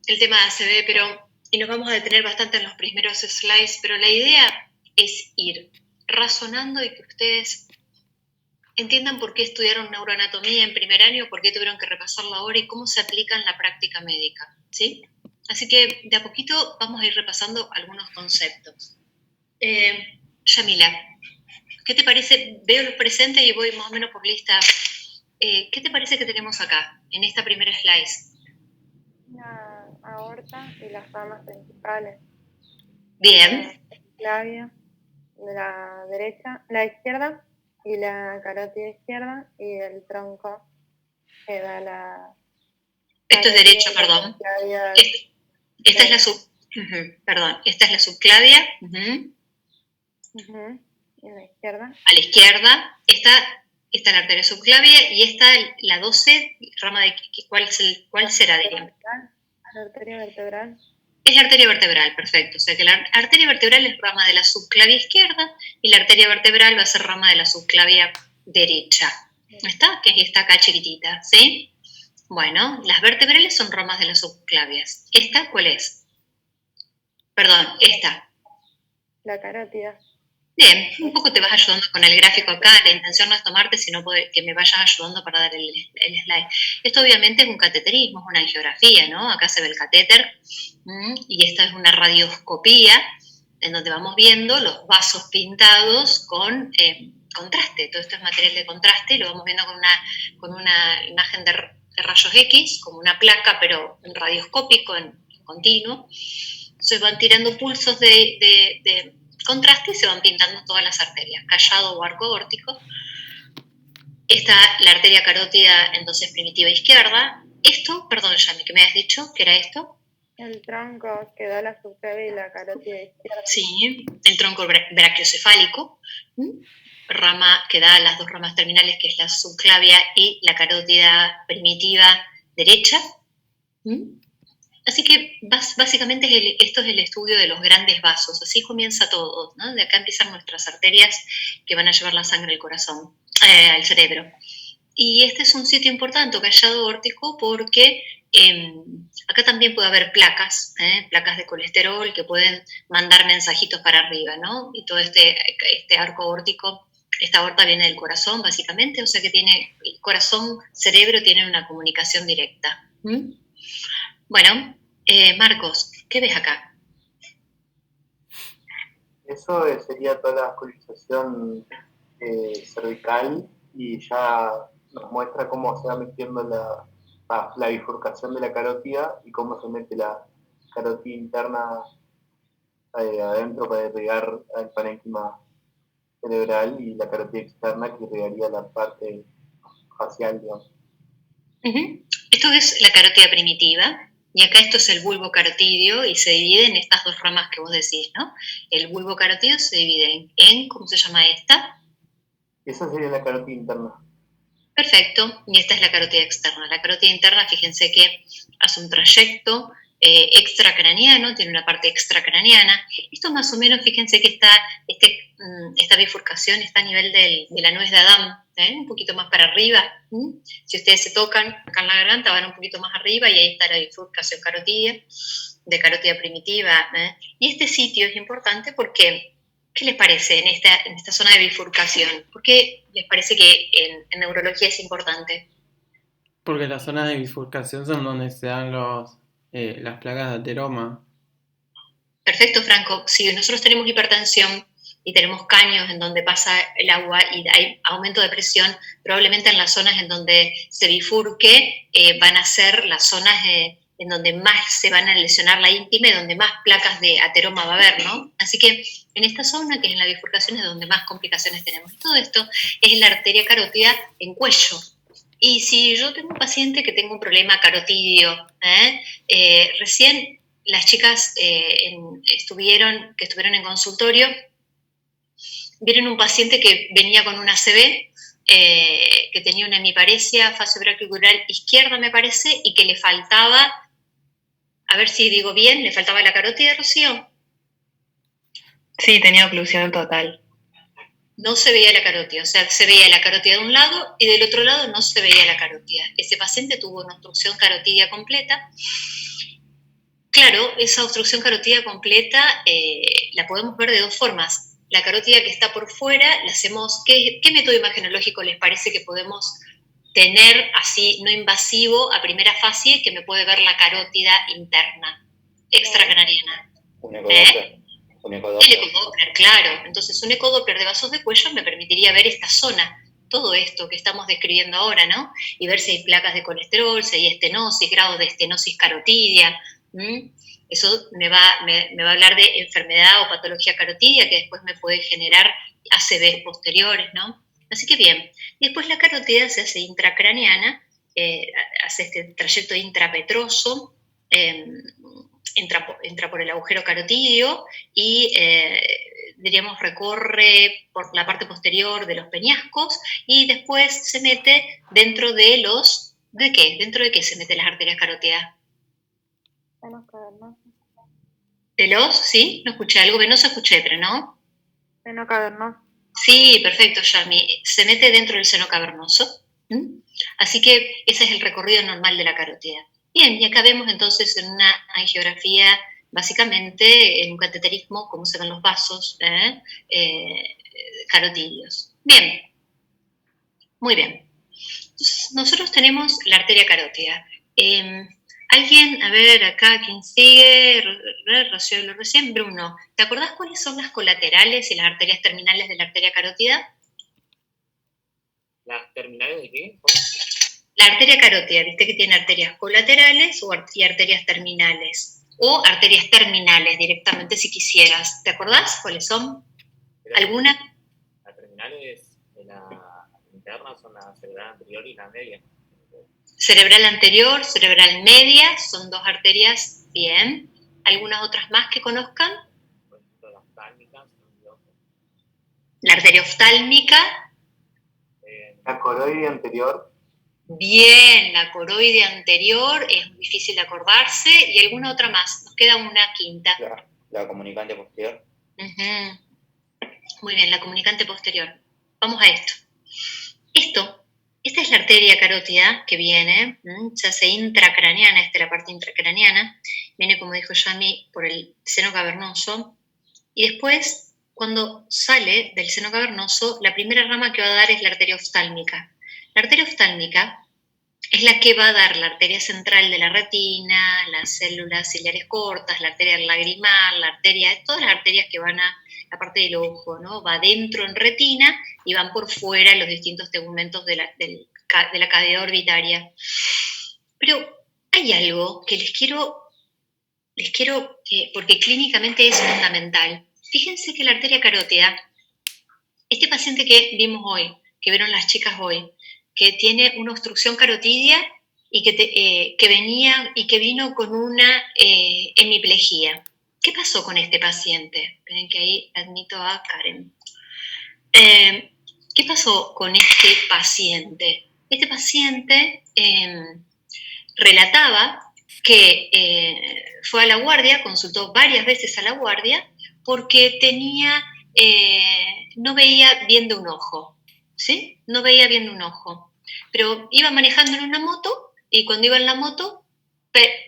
el tema de ACV, y nos vamos a detener bastante en los primeros slides, pero la idea es ir razonando y que ustedes entiendan por qué estudiaron neuroanatomía en primer año, por qué tuvieron que repasarla ahora y cómo se aplica en la práctica médica, ¿sí? Así que de a poquito vamos a ir repasando algunos conceptos. Yamila, ¿qué te parece? Veo los presentes y voy más o menos por lista. ¿Qué te parece que tenemos acá, en esta primera slide? La aorta y las ramas principales. Bien. La clavia de la derecha, la izquierda, y la carótida izquierda, y el tronco que da la... Esto es derecho, perdón. Esta es la perdón, esta es la subclavia. Y la izquierda. A la izquierda, esta es la arteria subclavia y esta la 12, rama de ¿cuál será, digamos? La arteria vertebral. Es la arteria vertebral, perfecto. O sea que la arteria vertebral es rama de la subclavia izquierda y la arteria vertebral va a ser rama de la subclavia derecha. ¿Está? Que está acá chiquitita, ¿sí? Bueno, las vertebrales son ramas de las subclavias. ¿Esta cuál es? Perdón, esta. La carótida. Bien, un poco te vas ayudando con el gráfico acá. La intención no es tomarte, sino que me vayas ayudando para dar el slide. Esto obviamente es un cateterismo, es una angiografía, ¿no? Acá se ve el catéter y esta es una radioscopía en donde vamos viendo los vasos pintados con contraste. Todo esto es material de contraste y lo vamos viendo con una imagen de rayos X, como una placa, pero en radioscópico, en continuo. Se van tirando pulsos de contraste y se van pintando todas las arterias, callado o arco aórtico. Está la arteria carótida, entonces primitiva izquierda. Esto, perdón, Yami, ¿qué me has dicho? ¿Qué era esto? El tronco que da la subclavia y la carótida izquierda. Sí, el tronco brachiocefálico, rama que da las dos ramas terminales, que es la subclavia y la carótida primitiva derecha. Así que básicamente esto es el estudio de los grandes vasos, así comienza todo, ¿no? De acá empiezan nuestras arterias que van a llevar la sangre al corazón, al cerebro. Y este es un sitio importante, callado aórtico, porque acá también puede haber placas, placas de colesterol que pueden mandar mensajitos para arriba, ¿no? Y todo este arco aórtico, esta aorta viene del corazón, básicamente, o sea que tiene, el corazón-cerebro tiene una comunicación directa. Bueno, Marcos, ¿qué ves acá? Eso sería toda la vascularización cervical y ya nos muestra cómo se va metiendo la bifurcación de la carótida y cómo se mete la carótida interna adentro para irrigar al parénquima cerebral y la carótida externa que irrigaría la parte facial, digamos. Esto es la carótida primitiva. Y acá esto es el bulbo carotidio y se divide en estas dos ramas que vos decís, ¿no? El bulbo carotidio se divide en ¿cómo se llama esta? Esa sería la carótida interna. Perfecto, y esta es la carótida externa. La carótida interna, fíjense que hace un trayecto extracraniano, tiene una parte extracraniana. Esto más o menos, fíjense que esta bifurcación está a nivel de la nuez de Adán, un poquito más para arriba. Si ustedes se tocan acá en la garganta, van un poquito más arriba y ahí está la bifurcación carotidia, de carótida primitiva. Y este sitio es importante porque, ¿qué les parece en esta zona de bifurcación? ¿Por qué les parece que en neurología es importante? Porque las zonas de bifurcación son donde se dan las plagas de ateroma. Perfecto, Franco. Si nosotros tenemos hipertensión y tenemos caños en donde pasa el agua y hay aumento de presión, probablemente en las zonas en donde se bifurque van a ser las zonas en donde más se van a lesionar la íntima y donde más placas de ateroma va a haber, ¿no? Así que en esta zona, que es en la bifurcación, es donde más complicaciones tenemos. Y todo esto es la arteria carótida en cuello. Y si yo tengo un paciente que tengo un problema carotidio, recién las chicas que estuvieron en consultorio vieron un paciente que venía con una ACV, que tenía una hemiparesia faciobranquicular izquierda, me parece, y que le faltaba, a ver si digo bien, le faltaba la carótida, Rocío. Sí, tenía oclusión total. No se veía la carótida, o sea, se veía la carótida de un lado y del otro lado no se veía la carótida. Ese paciente tuvo una obstrucción carotidia completa claro, esa obstrucción carótida completa la podemos ver de dos formas. La carótida que está por fuera, la hacemos, ¿qué método imagenológico les parece que podemos tener así no invasivo a primera fase que me puede ver la carótida interna, extracraniana? Un ecodoppler. El ecodoppler, claro. Entonces un ecodoppler de vasos de cuello me permitiría ver esta zona, todo esto que estamos describiendo ahora, ¿no? Y ver si hay placas de colesterol, si hay estenosis, grado de estenosis carotidia. Eso me va a hablar de enfermedad o patología carotidia que después me puede generar ACVs posteriores, ¿no? Así que bien. Y después la carótida se hace intracraneana, hace este trayecto intrapetroso, entra por el agujero carotidio y, diríamos, recorre por la parte posterior de los peñascos y después se mete dentro de los... ¿De qué? ¿Dentro de qué se meten las arterias carótidas? Senos cavernosos. ¿De los? ¿Sí? No escuché algo, venoso escuché, pero no. Seno cavernoso. Sí, perfecto, Yami. Se mete dentro del seno cavernoso. Así que ese es el recorrido normal de la carótida. Bien, y acá vemos entonces en una angiografía, básicamente en un cateterismo, cómo se ven los vasos carotidios. Bien, muy bien. Entonces, nosotros tenemos la arteria carótida. Alguien, a ver, acá, ¿quién sigue? Rocío habló recién, Bruno. ¿Te acordás cuáles son las colaterales y las arterias terminales de la arteria carótida? ¿Las terminales de qué? La arteria carótida, viste que tiene arterias colaterales y arterias terminales. O arterias terminales directamente si quisieras. ¿Te acordás cuáles son? ¿Alguna? Las terminales de la interna son la cerebral anterior y la media. Cerebral anterior, cerebral media, son dos arterias, bien. ¿Algunas otras más que conozcan? Por ejemplo, la oftálmica. La arteria oftálmica. La coroide anterior. Bien, la coroide anterior, es muy difícil de acordarse. ¿Y alguna otra más? Nos queda una quinta. La comunicante posterior. Muy bien, la comunicante posterior. Vamos a esto. Esta es la arteria carótida que viene, se hace intracraneana, esta es la parte intracraneana, viene, como dijo Yami, por el seno cavernoso, y después, cuando sale del seno cavernoso, la primera rama que va a dar es la arteria oftálmica. La arteria oftálmica es la que va a dar la arteria central de la retina, las células ciliares cortas, la arteria lagrimal, todas las arterias que van a la parte del ojo, ¿no? Va adentro en retina y van por fuera los distintos tegumentos de la cavidad orbitaria. Pero hay algo que les quiero porque clínicamente es fundamental. Fíjense que la arteria carótida, este paciente que vimos hoy, que vieron las chicas hoy, que tiene una obstrucción carotidia y que vino con una hemiplegia. ¿Qué pasó con este paciente? Esperen que ahí admito a Karen. ¿Qué pasó con este paciente? Este paciente relataba que fue a la guardia, consultó varias veces a la guardia porque no veía bien de un ojo, ¿sí? No veía bien de un ojo, pero iba manejando en una moto y cuando iba en la moto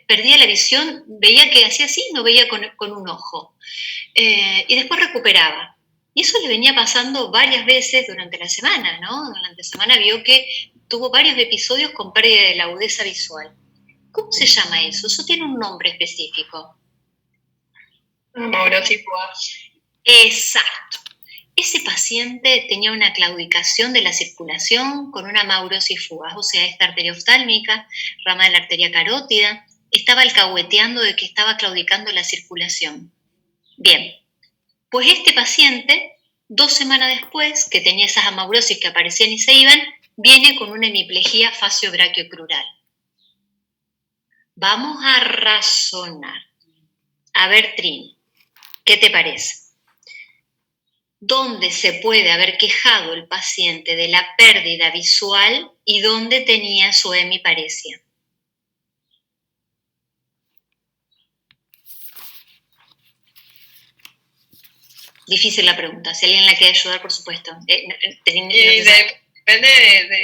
perdía la visión, veía que hacía así, no veía con un ojo, y después recuperaba. Y eso le venía pasando varias veces durante la semana, ¿no? Durante la semana vio que tuvo varios episodios con pérdida de la agudeza visual. ¿Cómo se llama eso? Eso tiene un nombre específico. Amaurosis fugax. Exacto. Ese paciente tenía una claudicación de la circulación con una amaurosis fugaz, o sea, esta arteria oftálmica, rama de la arteria carótida, estaba alcahueteando de que estaba claudicando la circulación. Bien, pues este paciente, 2 semanas después, que tenía esas amaurosis que aparecían y se iban, viene con una hemiplegia facio-brachiocrural. Vamos a razonar. A ver, Trini, ¿qué te parece? ¿Dónde se puede haber quejado el paciente de la pérdida visual y dónde tenía su hemiparesia? Difícil la pregunta. Si alguien la quiere ayudar, por supuesto. Depende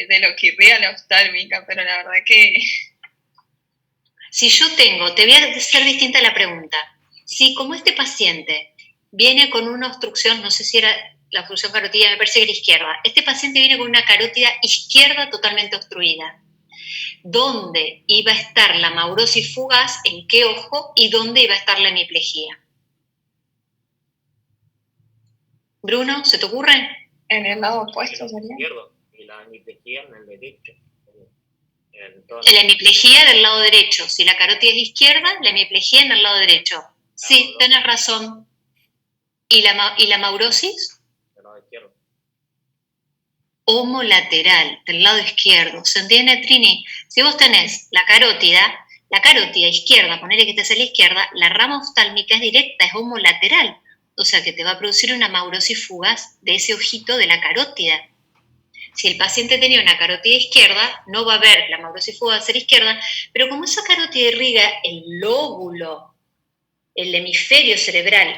de lo que vea la oftálmica, pero la verdad que... Si yo tengo, te voy a hacer distinta la pregunta. Si como este paciente viene con una obstrucción, no sé si era la obstrucción carotídea, me parece que era izquierda, este paciente viene con una carótida izquierda totalmente obstruida, ¿dónde iba a estar la maurosis fugaz? ¿En qué ojo? ¿Y dónde iba a estar la hemiplejía? Bruno, ¿se te ocurre? En el lado opuesto el sería. izquierdo y la hemiplejía en el derecho. La hemiplejía del lado derecho. Si la carótida es izquierda, la hemiplejía en el lado derecho. Sí, tenés razón. ¿Y la maurosis? Del lado izquierdo. Homolateral, del lado izquierdo. ¿Se entiende, Trini? Si vos tenés la carótida izquierda, ponele que estés a la izquierda, la rama oftálmica es directa, es homolateral. O sea que te va a producir una maurosis fugaz de ese ojito de la carótida. Si el paciente tenía una carótida izquierda, no va a haber la maurosis fugaz a la izquierda, pero como esa carótida irriga el lóbulo, el hemisferio cerebral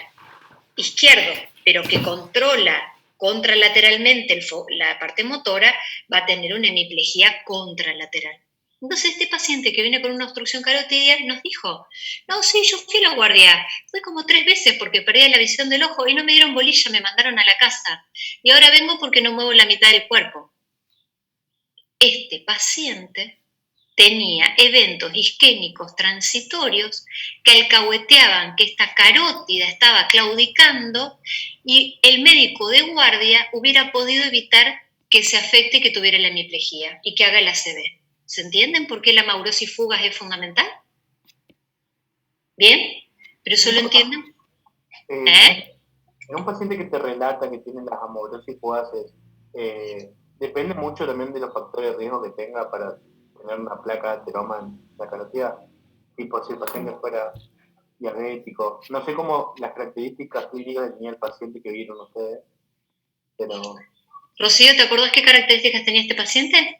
izquierdo, pero que controla contralateralmente la parte motora, va a tener una hemiplejía contralateral. Entonces este paciente que viene con una obstrucción carotidia nos dijo, no, sí, yo fui a la guardia, fui como 3 veces porque perdí la visión del ojo y no me dieron bolilla, me mandaron a la casa. Y ahora vengo porque no muevo la mitad del cuerpo. Este paciente tenía eventos isquémicos transitorios que alcahueteaban que esta carótida estaba claudicando y el médico de guardia hubiera podido evitar que se afecte y que tuviera la hemiplejía y que haga el ACV. ¿Se entienden por qué la maurosis fugaz es fundamental? ¿Bien? ¿Pero eso lo entienden? En un paciente que te relata que tiene las amaurosis fugaces, depende mucho también de los factores de riesgo que tenga para tener una placa de ateroma en la carótida, tipo si el paciente fuera diabético. No sé cómo las características clínicas tenía el paciente que vieron ustedes, pero... Rocío, ¿te acordás qué características tenía este paciente?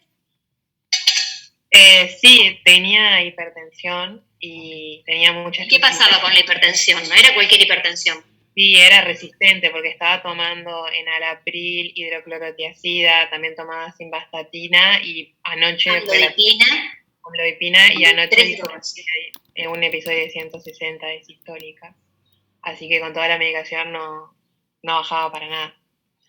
Sí, tenía hipertensión y tenía muchas... ¿Qué pasaba con la hipertensión? No era cualquier hipertensión. Sí, era resistente porque estaba tomando enalapril, hidroclorotiazida, también tomaba simvastatina y anoche... Amlodipina y anoche un episodio de 160 de sistólica. Así que con toda la medicación no bajaba para nada.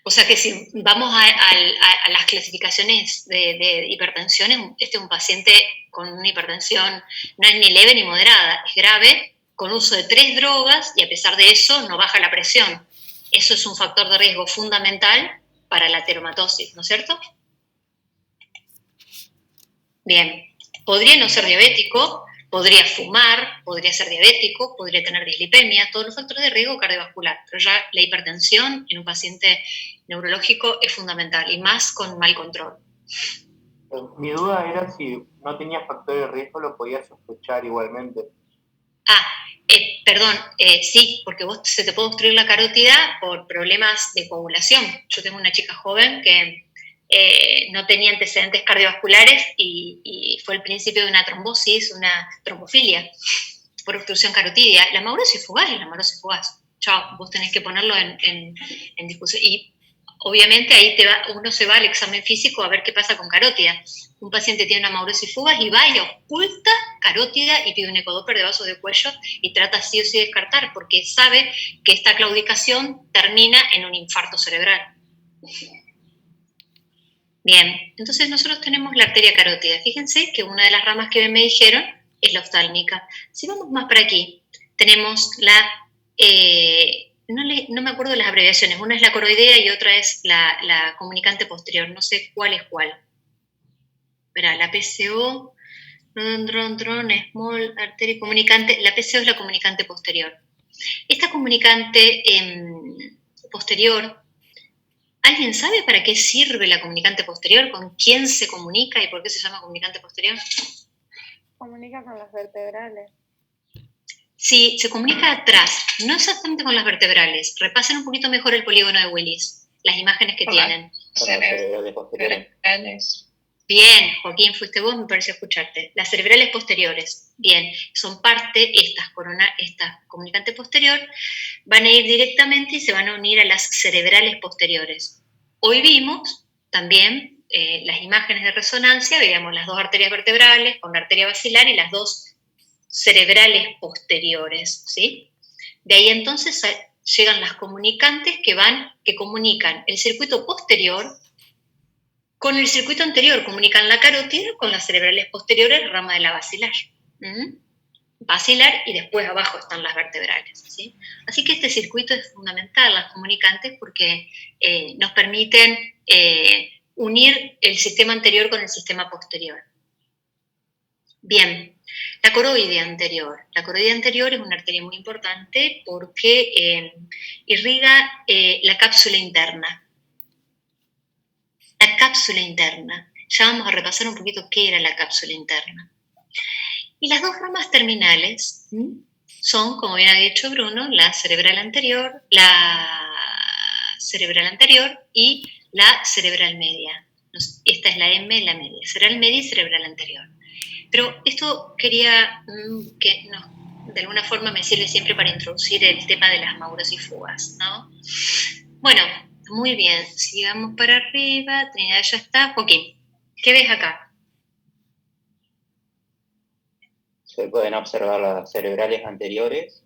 O sea que si vamos a las clasificaciones de hipertensión, este es un paciente con una hipertensión, no es ni leve ni moderada, es grave, con uso de 3 drogas y a pesar de eso no baja la presión. Eso es un factor de riesgo fundamental para la ateromatosis, ¿no es cierto? Bien, podría no ser diabético, podría fumar, podría ser diabético, podría tener dislipemia, todos los factores de riesgo cardiovascular, pero ya la hipertensión en un paciente neurológico es fundamental y más con mal control. Mi duda era si no tenía factores de riesgo, lo podía sospechar igualmente. Sí, porque se te puede obstruir la carótida por problemas de coagulación. Yo tengo una chica joven que no tenía antecedentes cardiovasculares y fue el principio de una trombosis, una trombofilia por obstrucción carotidia. La maurosis fugaz es la maurosis fugaz. Chao, vos tenés que ponerlo en discusión. Y obviamente ahí uno se va al examen físico a ver qué pasa con carótida. Un paciente tiene una maurosis fugaz y va y oculta carótida y pide un ecodoppler de vaso de cuello y trata sí o sí de descartar porque sabe que esta claudicación termina en un infarto cerebral. Bien, entonces nosotros tenemos la arteria carótida. Fíjense que una de las ramas que me dijeron es la oftálmica. Si vamos más para aquí, tenemos no me acuerdo de las abreviaciones, una es la coroidea y otra es la comunicante posterior, no sé cuál es cuál. Verá, la PCO, small, arteria comunicante, la PCO es la comunicante posterior. Esta comunicante posterior, ¿alguien sabe para qué sirve la comunicante posterior? ¿Con quién se comunica y por qué se llama comunicante posterior? Comunica con las vertebrales. Sí, se comunica atrás, no exactamente con las vertebrales. Repasen un poquito mejor el polígono de Willis, las imágenes que tienen. Cerebrales. Bien, Joaquín, fuiste vos, me pareció escucharte. Las cerebrales posteriores, bien, son parte, estas comunicantes posterior, van a ir directamente y se van a unir a las cerebrales posteriores. Hoy vimos también las imágenes de resonancia, veíamos las 2 arterias vertebrales con la arteria basilar y las 2 cerebrales posteriores, ¿sí? De ahí entonces llegan las comunicantes que comunican el circuito posterior con el circuito anterior, comunican la carótida con las cerebrales posteriores, rama de la basilar. Basilar y después abajo están las vertebrales, ¿sí? Así que este circuito es fundamental, las comunicantes, porque nos permiten unir el sistema anterior con el sistema posterior. Bien, la coroide anterior. La coroide anterior es una arteria muy importante porque irriga la cápsula interna. La cápsula interna. Ya vamos a repasar un poquito qué era la cápsula interna. Y las dos ramas terminales son, como bien ha dicho Bruno, la cerebral anterior y la cerebral media. Esta es la M, la media. Cerebral media y cerebral anterior. Pero esto quería que de alguna forma me sirve siempre para introducir el tema de las maurosífugas, ¿no? Bueno, muy bien. Sigamos para arriba. Trinidad ya está. Joaquín, ¿qué ves acá? Se pueden observar las cerebrales anteriores,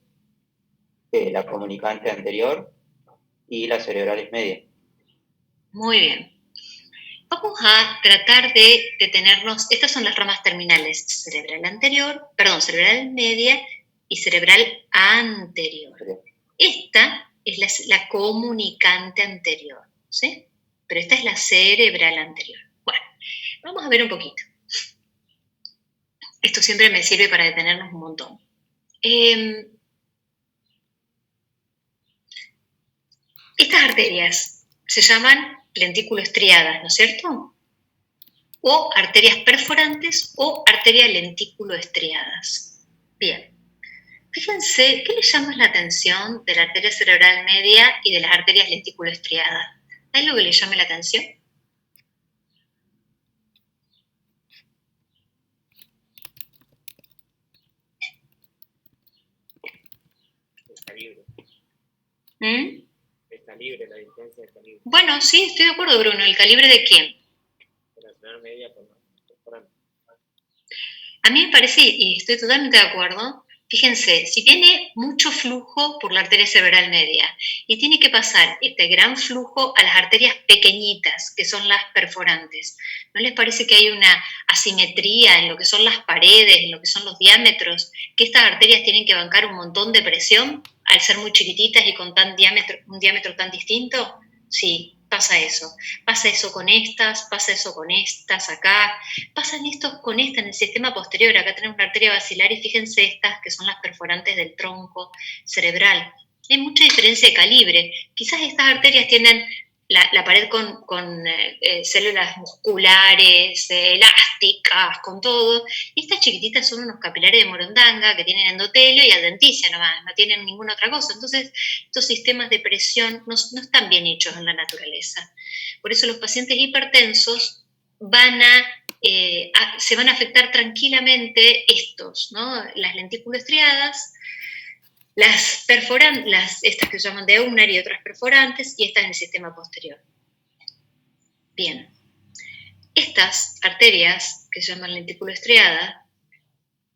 la comunicante anterior y las cerebrales medias. Muy bien. Vamos a tratar de detenernos. Estas son las ramas terminales, cerebral media y cerebral anterior. Esta es la comunicante anterior, ¿sí? Pero esta es la cerebral anterior. Bueno, vamos a ver un poquito. Esto siempre me sirve para detenernos un montón. Estas arterias se llaman lentículo estriadas, ¿no es cierto? O arterias perforantes o arterias lentículo estriadas. Bien. Fíjense, ¿qué les llama la atención de la arteria cerebral media y de las arterias lentículo estriadas? ¿Hay algo que les llame la atención? Está libre. Está libre, la distancia está libre. Bueno, sí, estoy de acuerdo, Bruno. ¿El calibre de quién? De la cerebral media por perforante. A mí me parece, y estoy totalmente de acuerdo, fíjense, si tiene mucho flujo por la arteria cerebral media y tiene que pasar este gran flujo a las arterias pequeñitas, que son las perforantes, ¿no les parece que hay una asimetría en lo que son las paredes, en lo que son los diámetros, que estas arterias tienen que bancar un montón de presión al ser muy chiquititas y con un diámetro tan distinto? Sí, pasa eso. Pasa eso con estas acá. Pasan estos con esta en el sistema posterior. Acá tenemos una arteria basilar y fíjense estas que son las perforantes del tronco cerebral. Hay mucha diferencia de calibre. Quizás estas arterias tienen la pared con células musculares, elásticas, con todo. Y estas chiquititas son unos capilares de Morondanga que tienen endotelio y adventicia nomás, no tienen ninguna otra cosa. Entonces, estos sistemas de presión no están bien hechos en la naturaleza. Por eso los pacientes hipertensos se van a afectar tranquilamente estos, ¿no? Las lentículo estriadas, las perforantes, estas que se llaman de ulnar y otras perforantes, y estas en el sistema posterior. Bien. Estas arterias, que se llaman lentículo estriada,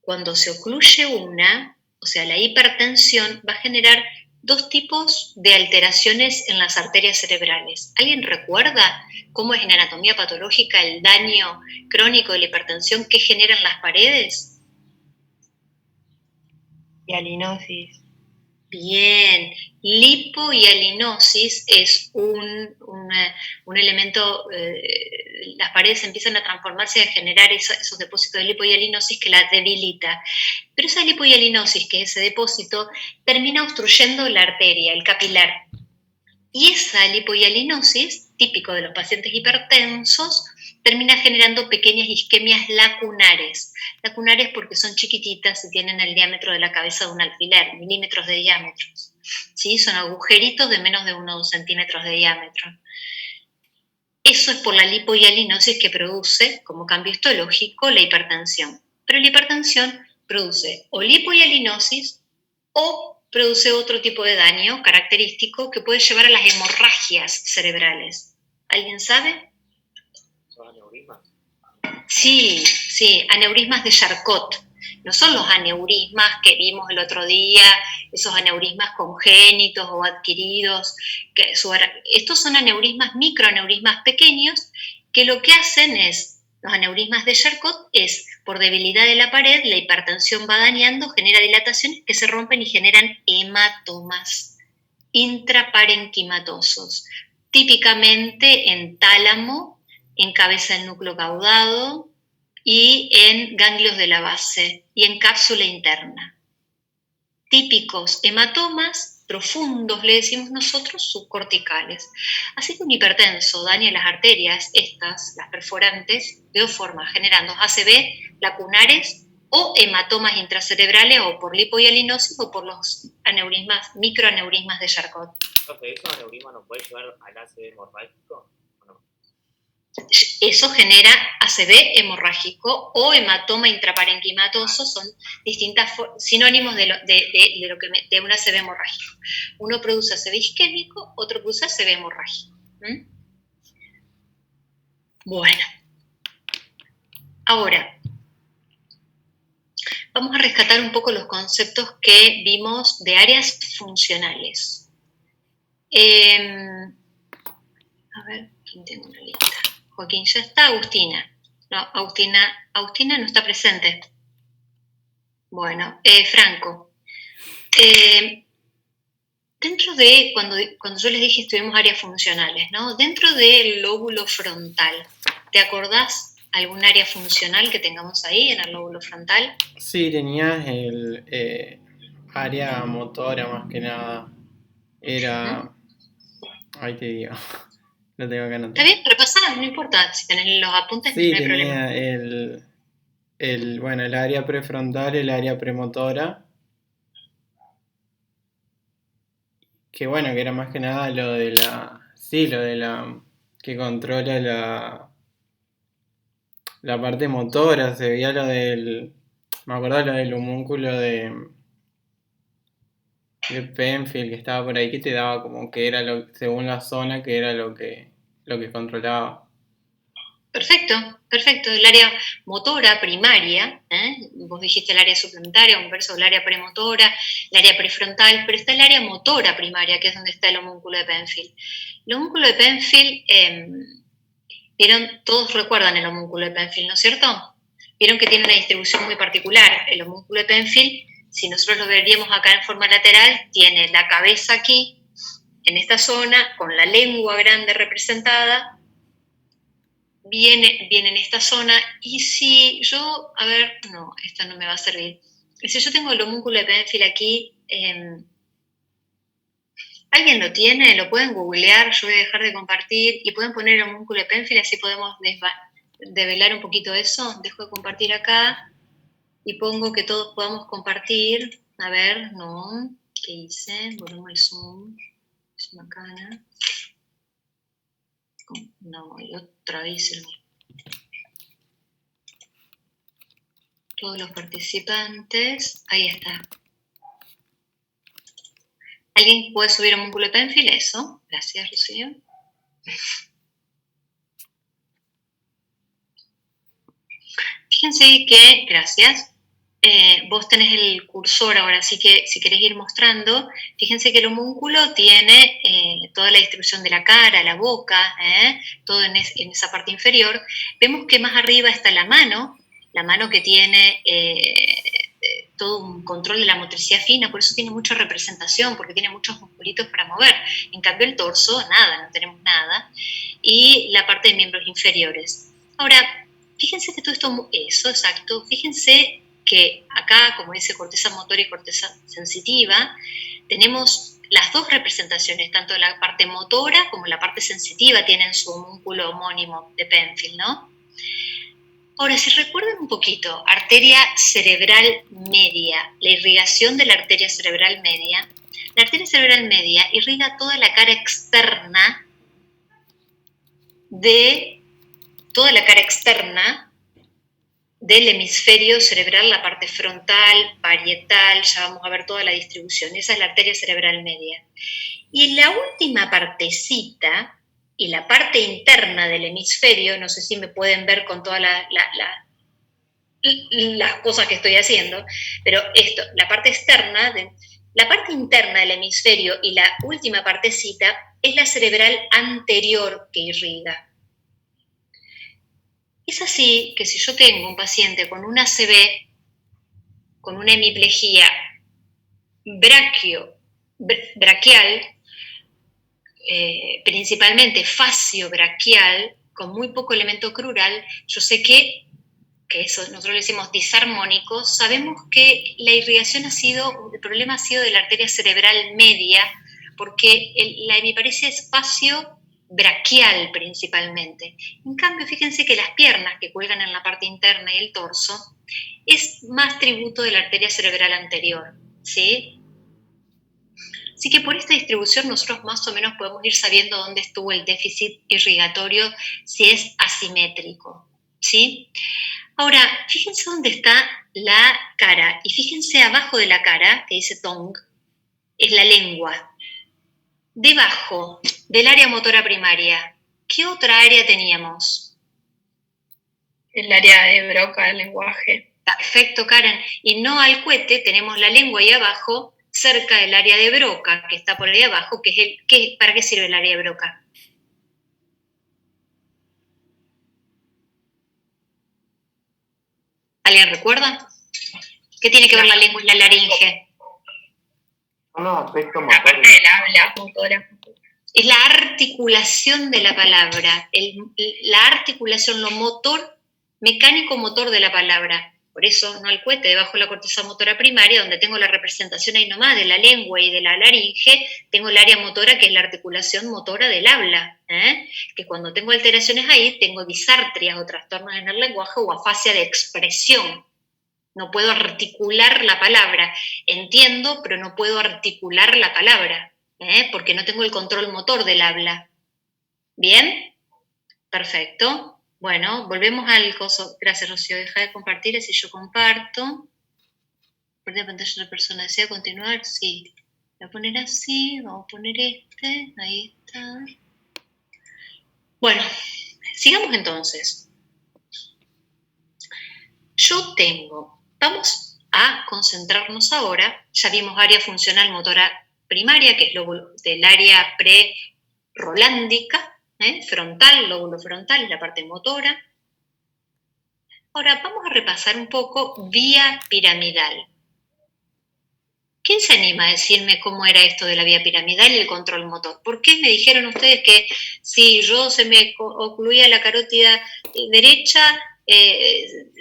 cuando se ocluye una, o sea, la hipertensión, va a generar dos tipos de alteraciones en las arterias cerebrales. ¿Alguien recuerda cómo es en anatomía patológica el daño crónico de la hipertensión que generan las paredes? Hialinosis. Bien, lipohialinosis es un elemento, las paredes empiezan a transformarse y a generar esos depósitos de lipohialinosis que la debilita. Pero esa lipohialinosis, que es ese depósito, termina obstruyendo la arteria, el capilar. Y esa lipohialinosis, típico de los pacientes hipertensos, termina generando pequeñas isquemias lacunares. Lacunares porque son chiquititas y tienen el diámetro de la cabeza de un alfiler, milímetros de diámetro. ¿Sí? Son agujeritos de menos de 1 o 2 centímetros de diámetro. Eso es por la lipohialinosis que produce, como cambio histológico, la hipertensión. Pero la hipertensión produce o lipohialinosis o produce otro tipo de daño característico que puede llevar a las hemorragias cerebrales. ¿Alguien sabe? ¿Son aneurismas? Sí, aneurismas de Charcot, no son los aneurismas que vimos el otro día, esos aneurismas congénitos o adquiridos. Estos son aneurismas, microaneurismas pequeños, que lo que hacen es, los aneurismas de Charcot es, por debilidad de la pared, la hipertensión va dañando, genera dilataciones que se rompen y generan hematomas intraparenquimatosos, típicamente en tálamo, en cabeza del núcleo caudado y en ganglios de la base y en cápsula interna. Típicos hematomas profundos, le decimos nosotros, subcorticales. Así que un hipertenso daña las arterias, estas, las perforantes, de dos formas, generando ACV lacunares o hematomas intracerebrales o por lipohialinosis o por los aneurismas, microaneurismas de Charcot. Entonces, ¿esos aneurismas nos pueden llevar al ACV hemorrágico o no? Eso genera ACV hemorrágico o hematoma intraparenquimatoso, son distintas sinónimos de un ACV hemorrágico. Uno produce ACV isquémico, otro produce ACV hemorrágico. Bueno, ahora vamos a rescatar un poco los conceptos que vimos de áreas funcionales. A ver, ¿quién tengo una lista? Joaquín ya está, Agustina. No, Agustina no está presente. Bueno, Franco. Dentro de, cuando yo les dije estuvimos áreas funcionales, ¿no? Dentro del lóbulo frontal, ¿te acordás algún área funcional que tengamos ahí en el lóbulo frontal? Sí, tenías el área motora más que nada. Era... Ahí te digo. Lo tengo que anotar. Está bien, repasá, no importa. Si tenés los apuntes, Sí, no hay problema. tenía el área prefrontal, el área premotora. Que bueno, que era más que nada lo de la que controla la parte motora. Se veía lo del, me acuerdo lo del homúnculo de Penfield que estaba por ahí, que te daba como que era según la zona, que era lo que controlaba. Perfecto. El área motora primaria, vos dijiste el área suplementaria, un verso el área premotora, el área prefrontal, pero está el área motora primaria, que es donde está el homúnculo de Penfield. El homúnculo de Penfield, todos recuerdan el homúnculo de Penfield, ¿no es cierto? Vieron que tiene una distribución muy particular. El homúnculo de Penfield, si nosotros lo veríamos acá en forma lateral, tiene la cabeza aquí, en esta zona, con la lengua grande representada, viene en esta zona, y si yo, no, esta no me va a servir. Si yo tengo el homúnculo de Penfield aquí, ¿alguien lo tiene? ¿Lo pueden googlear? Yo voy a dejar de compartir, y pueden poner el homúnculo de Penfield, así podemos develar un poquito eso. Dejo de compartir acá, y pongo que todos podamos compartir. A ver, no, ¿qué hice? Volvemos al Zoom, es macana. No, y otra vez todos los participantes, ahí está. ¿Alguien puede subir homúnculo de Penfield? Eso, gracias, Rocío. Fíjense que, gracias, vos tenés el cursor ahora, así que si querés ir mostrando, fíjense que el homúnculo tiene toda la distribución de la cara, la boca, todo en esa parte inferior. Vemos que más arriba está la mano que tiene todo un control de la motricidad fina, por eso tiene mucha representación, porque tiene muchos musculitos para mover. En cambio el torso, nada, no tenemos nada. Y la parte de miembros inferiores. Ahora, fíjense que todo esto, eso, exacto, fíjense que acá, como dice corteza motora y corteza sensitiva, tenemos las dos representaciones, tanto la parte motora como la parte sensitiva tienen su homúnculo homónimo de Penfield, ¿no? Ahora, si recuerdan un poquito, arteria cerebral media, la irrigación de la arteria cerebral media, la arteria cerebral media irriga toda la cara externa del hemisferio cerebral, la parte frontal, parietal, ya vamos a ver toda la distribución. Esa es la arteria cerebral media. Y la última partecita, y la parte interna del hemisferio, no sé si me pueden ver con toda las cosas que estoy haciendo, pero esto, la parte externa, la parte interna del hemisferio y la última partecita es la cerebral anterior que irriga. Es así que si yo tengo un paciente con una ACV, con una hemiplegia braquial, principalmente facio-braquial, con muy poco elemento crural, yo sé que eso nosotros le decimos disarmónico, sabemos que la irrigación el problema ha sido de la arteria cerebral media, porque la hemiparesia es facio-braquial principalmente. En cambio, fíjense que las piernas que cuelgan en la parte interna y el torso es más tributo de la arteria cerebral anterior, ¿sí? Así que por esta distribución nosotros más o menos podemos ir sabiendo dónde estuvo el déficit irrigatorio si es asimétrico, ¿sí? Ahora, fíjense dónde está la cara y fíjense abajo de la cara, que dice tongue, es la lengua. Debajo del área motora primaria, ¿qué otra área teníamos? El área de Broca, el lenguaje. Perfecto, Karen. Y no al cohete, tenemos la lengua ahí abajo, cerca del área de Broca, que está por ahí abajo, ¿para qué sirve el área de Broca? ¿Alguien recuerda? ¿Qué tiene que ver la lengua y la laringe? Son los aspectos La parte motores. del habla motora. Es la articulación de la palabra, la articulación, lo motor, mecánico-motor de la palabra. Por eso, no al cohete, debajo de la corteza motora primaria, donde tengo la representación ahí nomás de la lengua y de la laringe, tengo el área motora, que es la articulación motora del habla, que cuando tengo alteraciones ahí, tengo disartrias o trastornos en el lenguaje o afasia de expresión. No puedo articular la palabra. Entiendo, pero no puedo articular la palabra, porque no tengo el control motor del habla. ¿Bien? Perfecto. Bueno, volvemos al coso. Gracias, Rocío. Deja de compartir, así yo comparto. Por la pantalla de la persona. ¿Desea continuar? Sí. Voy a poner así. Vamos a poner este. Ahí está. Bueno, sigamos entonces. Vamos a concentrarnos ahora. Ya vimos área funcional motora primaria, que es lóbulo del área pre-rolándica. Frontal, lóbulo frontal, es la parte motora. Ahora vamos a repasar un poco vía piramidal. ¿Quién se anima a decirme cómo era esto de la vía piramidal y el control motor? ¿Por qué me dijeron ustedes que si yo se me ocluía la carótida derecha,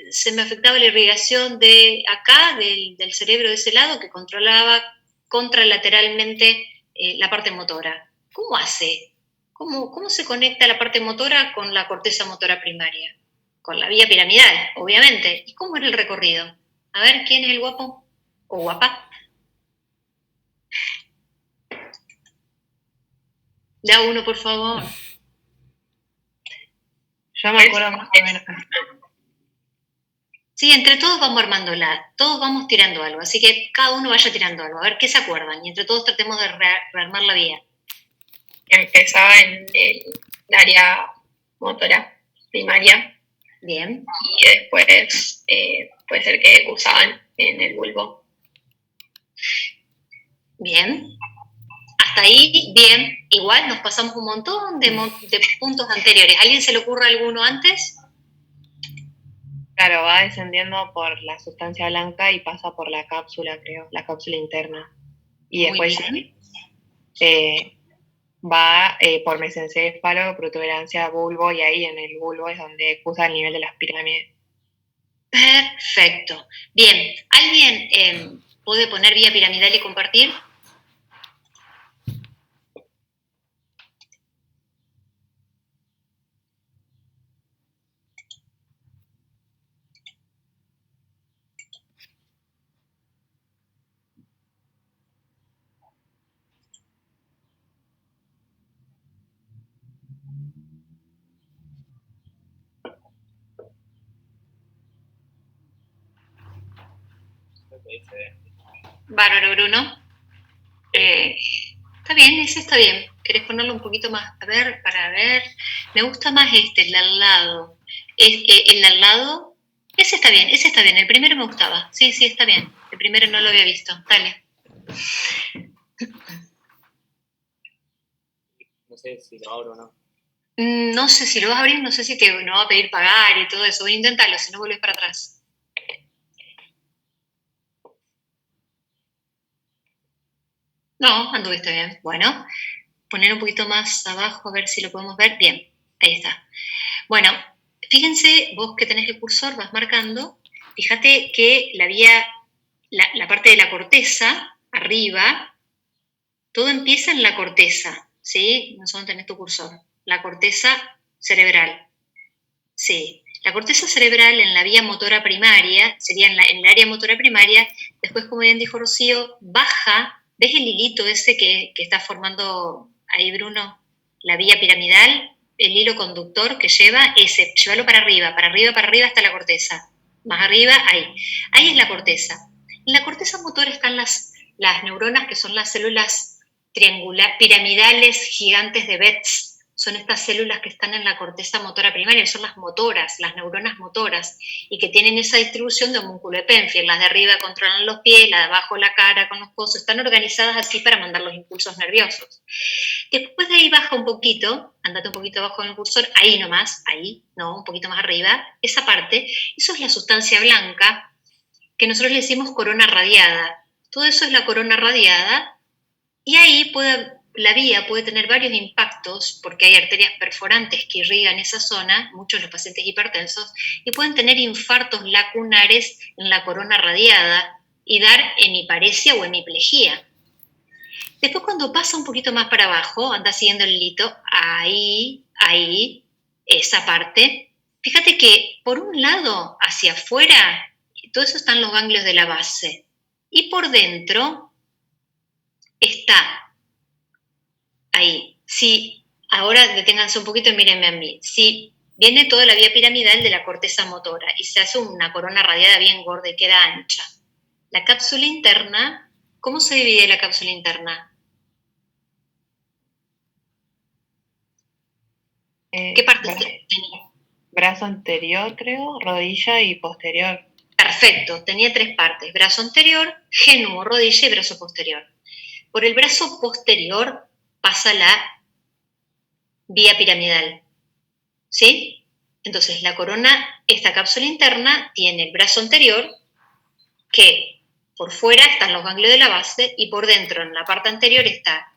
se me afectaba la irrigación de acá, del cerebro de ese lado, que controlaba contralateralmente la parte motora? ¿Cómo hace? ¿Cómo se conecta la parte motora con la corteza motora primaria? Con la vía piramidal, obviamente. ¿Y cómo era el recorrido? A ver, ¿quién es el guapo o guapa? Da uno, por favor. Yo me acuerdo más o menos. Sí, entre todos vamos armándola, todos vamos tirando algo, así que cada uno vaya tirando algo, a ver qué se acuerdan, y entre todos tratemos de rearmar la vía. Empezaba en el área motora primaria. Bien. Y después puede ser que usaban en el bulbo. Bien. Hasta ahí, bien. Igual nos pasamos un montón de puntos anteriores. ¿A alguien se le ocurre alguno antes? Claro, va descendiendo por la sustancia blanca y pasa por la cápsula, creo, la cápsula interna. Y después va por mesencéfalo, protuberancia, bulbo, y ahí en el bulbo es donde usa el nivel de las pirámides. Perfecto. Bien, ¿alguien puede poner vía piramidal y compartir? Bárbaro, Bruno. Está bien, ese está bien. ¿Querés ponerlo un poquito más? A ver, para ver. Me gusta más el de al lado. El de al lado Ese está bien. El primero me gustaba. Sí, está bien. El primero no lo había visto. Dale. No sé si lo abro o no. No sé si lo vas a abrir, no sé si te no va a pedir pagar y todo eso. Voy a intentarlo, si no vuelves para atrás. No, anduviste bien. Bueno, poner un poquito más abajo a ver si lo podemos ver. Bien, ahí está. Bueno, fíjense, vos que tenés el cursor, vas marcando. Fíjate que la parte de la corteza, arriba, todo empieza en la corteza, ¿sí? No sé dónde tenés tu cursor. La corteza cerebral. Sí. La corteza cerebral en la vía motora primaria, sería en el área motora primaria, después, como bien dijo Rocío, baja, ¿ves el hilito ese que está formando ahí, Bruno? La vía piramidal, el hilo conductor que lleva ese, llévalo para arriba hasta la corteza. Más arriba, ahí. Ahí es la corteza. En la corteza motora están las neuronas, que son las células piramidales gigantes de Betz. Son estas células que están en la corteza motora primaria, son las motoras, las neuronas motoras, y que tienen esa distribución de homúnculo de Penfield. Las de arriba controlan los pies, las de abajo la cara con los codos, están organizadas así para mandar los impulsos nerviosos. Después de ahí baja un poquito, andate un poquito abajo en el cursor, ahí nomás, ahí, no, un poquito más arriba, esa parte, eso es la sustancia blanca, que nosotros le decimos corona radiada. Todo eso es la corona radiada, y ahí la vía puede tener varios impactos, porque hay arterias perforantes que irrigan esa zona, muchos de los pacientes hipertensos, y pueden tener infartos lacunares en la corona radiada y dar hemiparesia o hemiplegia. Después, cuando pasa un poquito más para abajo, anda siguiendo el hilito, ahí, esa parte. Fíjate que por un lado, hacia afuera, todo eso están los ganglios de la base. Y por dentro está ahí. Si, ahora deténganse un poquito y mírenme a mí. Si viene toda la vía piramidal de la corteza motora y se hace una corona radiada bien gorda y queda ancha. La cápsula interna, ¿cómo se divide la cápsula interna? ¿Qué partes tenía? Brazo anterior, creo, rodilla y posterior. Perfecto, tenía 3 partes: brazo anterior, génuo, rodilla y brazo posterior. Por el brazo posterior pasa la vía piramidal, ¿sí? Entonces la corona, esta cápsula interna, tiene el brazo anterior, que por fuera están los ganglios de la base, y por dentro, en la parte anterior, está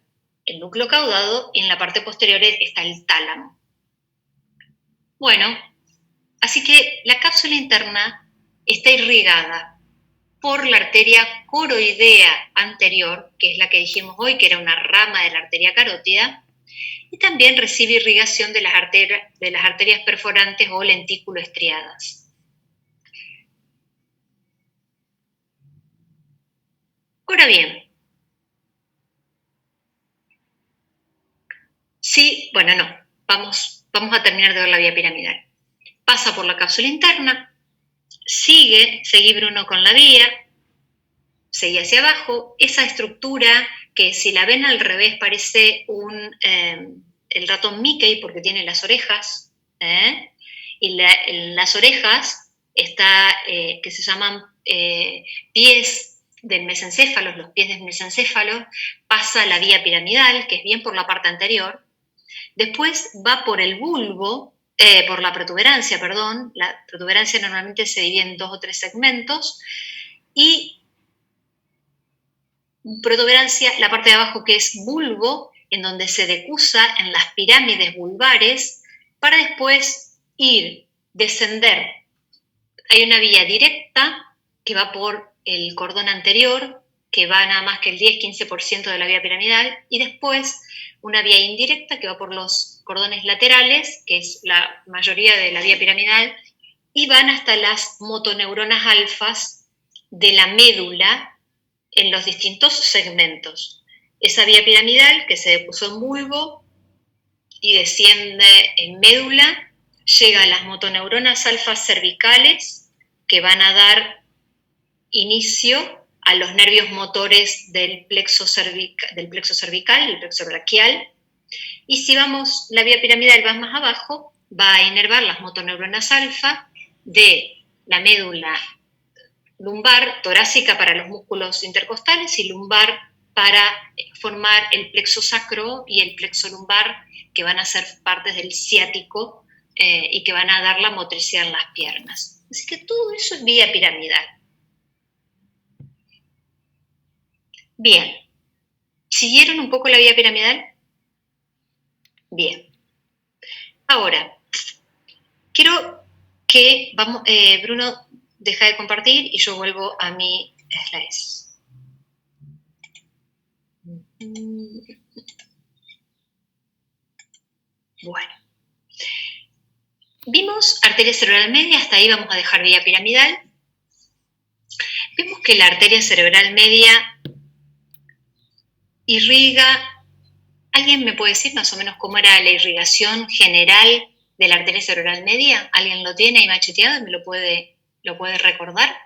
el núcleo caudado, y en la parte posterior está el tálamo. Bueno, así que la cápsula interna está irrigada por la arteria coroidea anterior, que es la que dijimos hoy, que era una rama de la arteria carótida, y también recibe irrigación de las arterias perforantes o lentículo estriadas. Ahora bien, sí, bueno, no, vamos a terminar de ver la vía piramidal. Pasa por la cápsula interna, seguí Bruno con la vía, seguí hacia abajo, esa estructura que si la ven al revés parece el ratón Mickey porque tiene las orejas, y en las orejas está, que se llaman pies del mesencéfalo, los pies del mesencéfalo, pasa la vía piramidal, que es bien por la parte anterior, después va por el bulbo, por la protuberancia, perdón, la protuberancia normalmente se divide en 2 o 3 segmentos, y protuberancia, la parte de abajo que es bulbo, en donde se decusa en las pirámides vulvares, para después descender. Hay una vía directa que va por el cordón anterior, que va nada más que el 10-15% de la vía piramidal, y después una vía indirecta que va por los cordones laterales, que es la mayoría de la vía piramidal, y van hasta las motoneuronas alfas de la médula en los distintos segmentos. Esa vía piramidal que se depusó en bulbo y desciende en médula, llega a las motoneuronas alfas cervicales, que van a dar inicio a los nervios motores del plexo cervical, el plexo braquial, y si la vía piramidal va más abajo, va a inervar las motoneuronas alfa de la médula lumbar, torácica para los músculos intercostales y lumbar para formar el plexo sacro y el plexo lumbar, que van a ser partes del ciático y que van a dar la motricidad en las piernas. Así que todo eso es vía piramidal. Bien. ¿Siguieron un poco la vía piramidal? Bien. Ahora, quiero que Bruno deja de compartir y yo vuelvo a mi slides. Bueno. Vimos arteria cerebral media, hasta ahí vamos a dejar vía piramidal. Vemos que la arteria cerebral media irriga. ¿Alguien me puede decir más o menos cómo era la irrigación general de la arteria cerebral media? ¿Alguien lo tiene ahí macheteado y me lo puede recordar?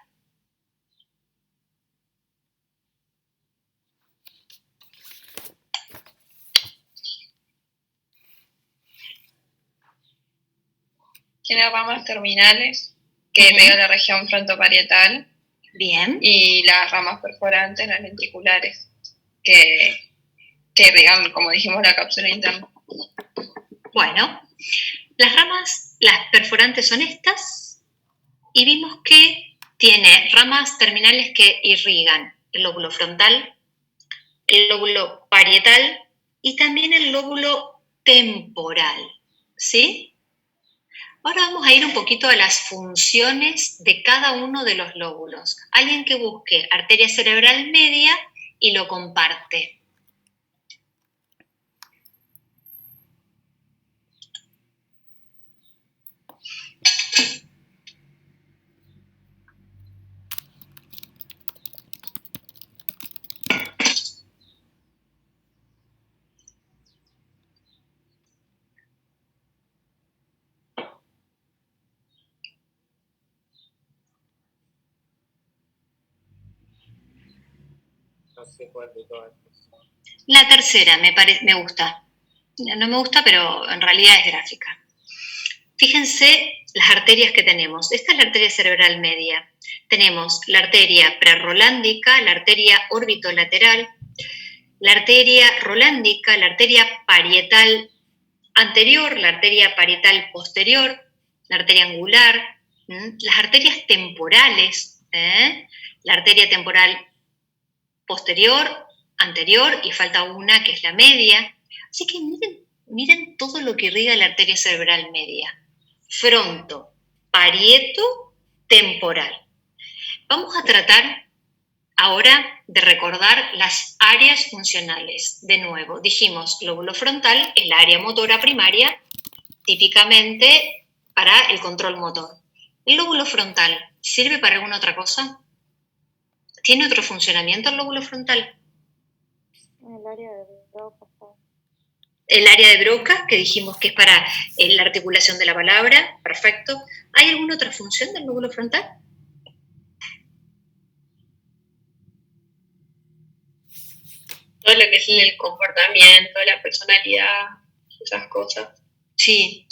Tiene ramas terminales que irrigan la región frontoparietal. Bien. Y las ramas perforantes, las ventriculares, que irrigan, como dijimos, la cápsula interna. Bueno, las perforantes son estas, y vimos que tiene ramas terminales que irrigan el lóbulo frontal, el lóbulo parietal y también el lóbulo temporal, ¿sí? Ahora vamos a ir un poquito a las funciones de cada uno de los lóbulos. Alguien que busque arteria cerebral media y lo comparte. No sé cuál de todas. La tercera me gusta. No me gusta, pero en realidad es gráfica. Fíjense las arterias que tenemos. Esta es la arteria cerebral media. Tenemos la arteria prerolándica, la arteria orbitolateral, la arteria rolándica, la arteria parietal anterior, la arteria parietal posterior, la arteria angular, las arterias temporales, la arteria temporal posterior, anterior, y falta una que es la media. Así que miren todo lo que irriga la arteria cerebral media. Fronto, parieto, temporal. Vamos a tratar ahora de recordar las áreas funcionales. De nuevo, dijimos, lóbulo frontal es la área motora primaria, típicamente para el control motor. ¿El lóbulo frontal sirve para alguna otra cosa? ¿Tiene otro funcionamiento el lóbulo frontal? El área de Broca. El área de Broca, que dijimos que es para la articulación de la palabra, perfecto. ¿Hay alguna otra función del lóbulo frontal? Todo lo que es el comportamiento, la personalidad, esas cosas. Sí,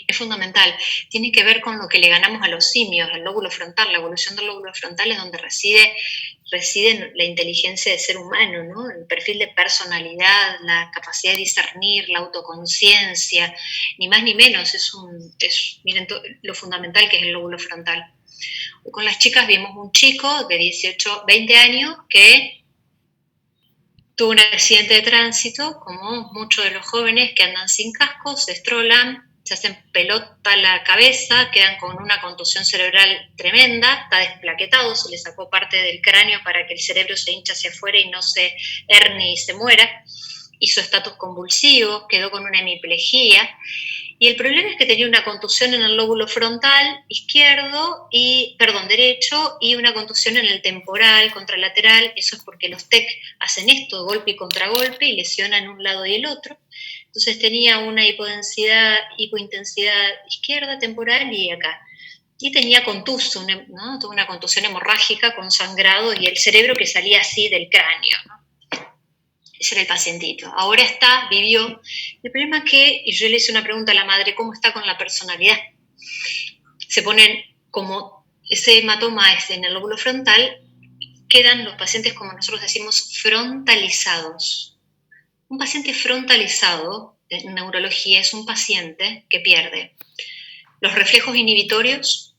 es fundamental. Tiene que ver con lo que le ganamos a los simios, el lóbulo frontal. La evolución del lóbulo frontal es donde reside la inteligencia del ser humano, ¿no? El perfil de personalidad, la capacidad de discernir, la autoconciencia, ni más ni menos. Miren lo fundamental que es el lóbulo frontal. Con las chicas vimos un chico de 18, 20 años que tuvo un accidente de tránsito, como muchos de los jóvenes que andan sin casco, se estrolan, se hacen pelota la cabeza, quedan con una contusión cerebral tremenda, está desplaquetado, se le sacó parte del cráneo para que el cerebro se hinche hacia afuera y no se hernie y se muera, hizo estatus convulsivo, quedó con una hemiplegia, y el problema es que tenía una contusión en el lóbulo frontal derecho, y una contusión en el temporal contralateral. Eso es porque los TEC hacen esto, golpe y contragolpe, y lesionan un lado y el otro. Entonces tenía una hipointensidad izquierda, temporal y acá. Y tenía contuso, ¿no? Tuvo una contusión hemorrágica con sangrado y el cerebro que salía así del cráneo, ¿no? Ese era el pacientito. Ahora vivió. El problema es que, y yo le hice una pregunta a la madre, ¿cómo está con la personalidad? Se ponen como ese hematoma es en el lóbulo frontal, quedan los pacientes, como nosotros decimos, frontalizados. Un paciente frontalizado en neurología es un paciente que pierde los reflejos inhibitorios,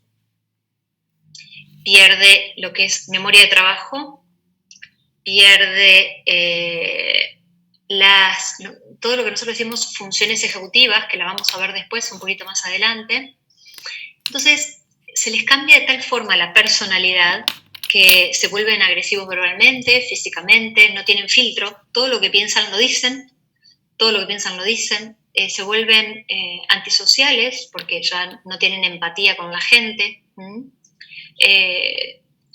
pierde lo que es memoria de trabajo, pierde todo lo que nosotros decimos funciones ejecutivas, que la vamos a ver después, un poquito más adelante. Entonces, se les cambia de tal forma la personalidad que se vuelven agresivos verbalmente, físicamente, no tienen filtro, todo lo que piensan lo dicen, se vuelven antisociales porque ya no tienen empatía con la gente.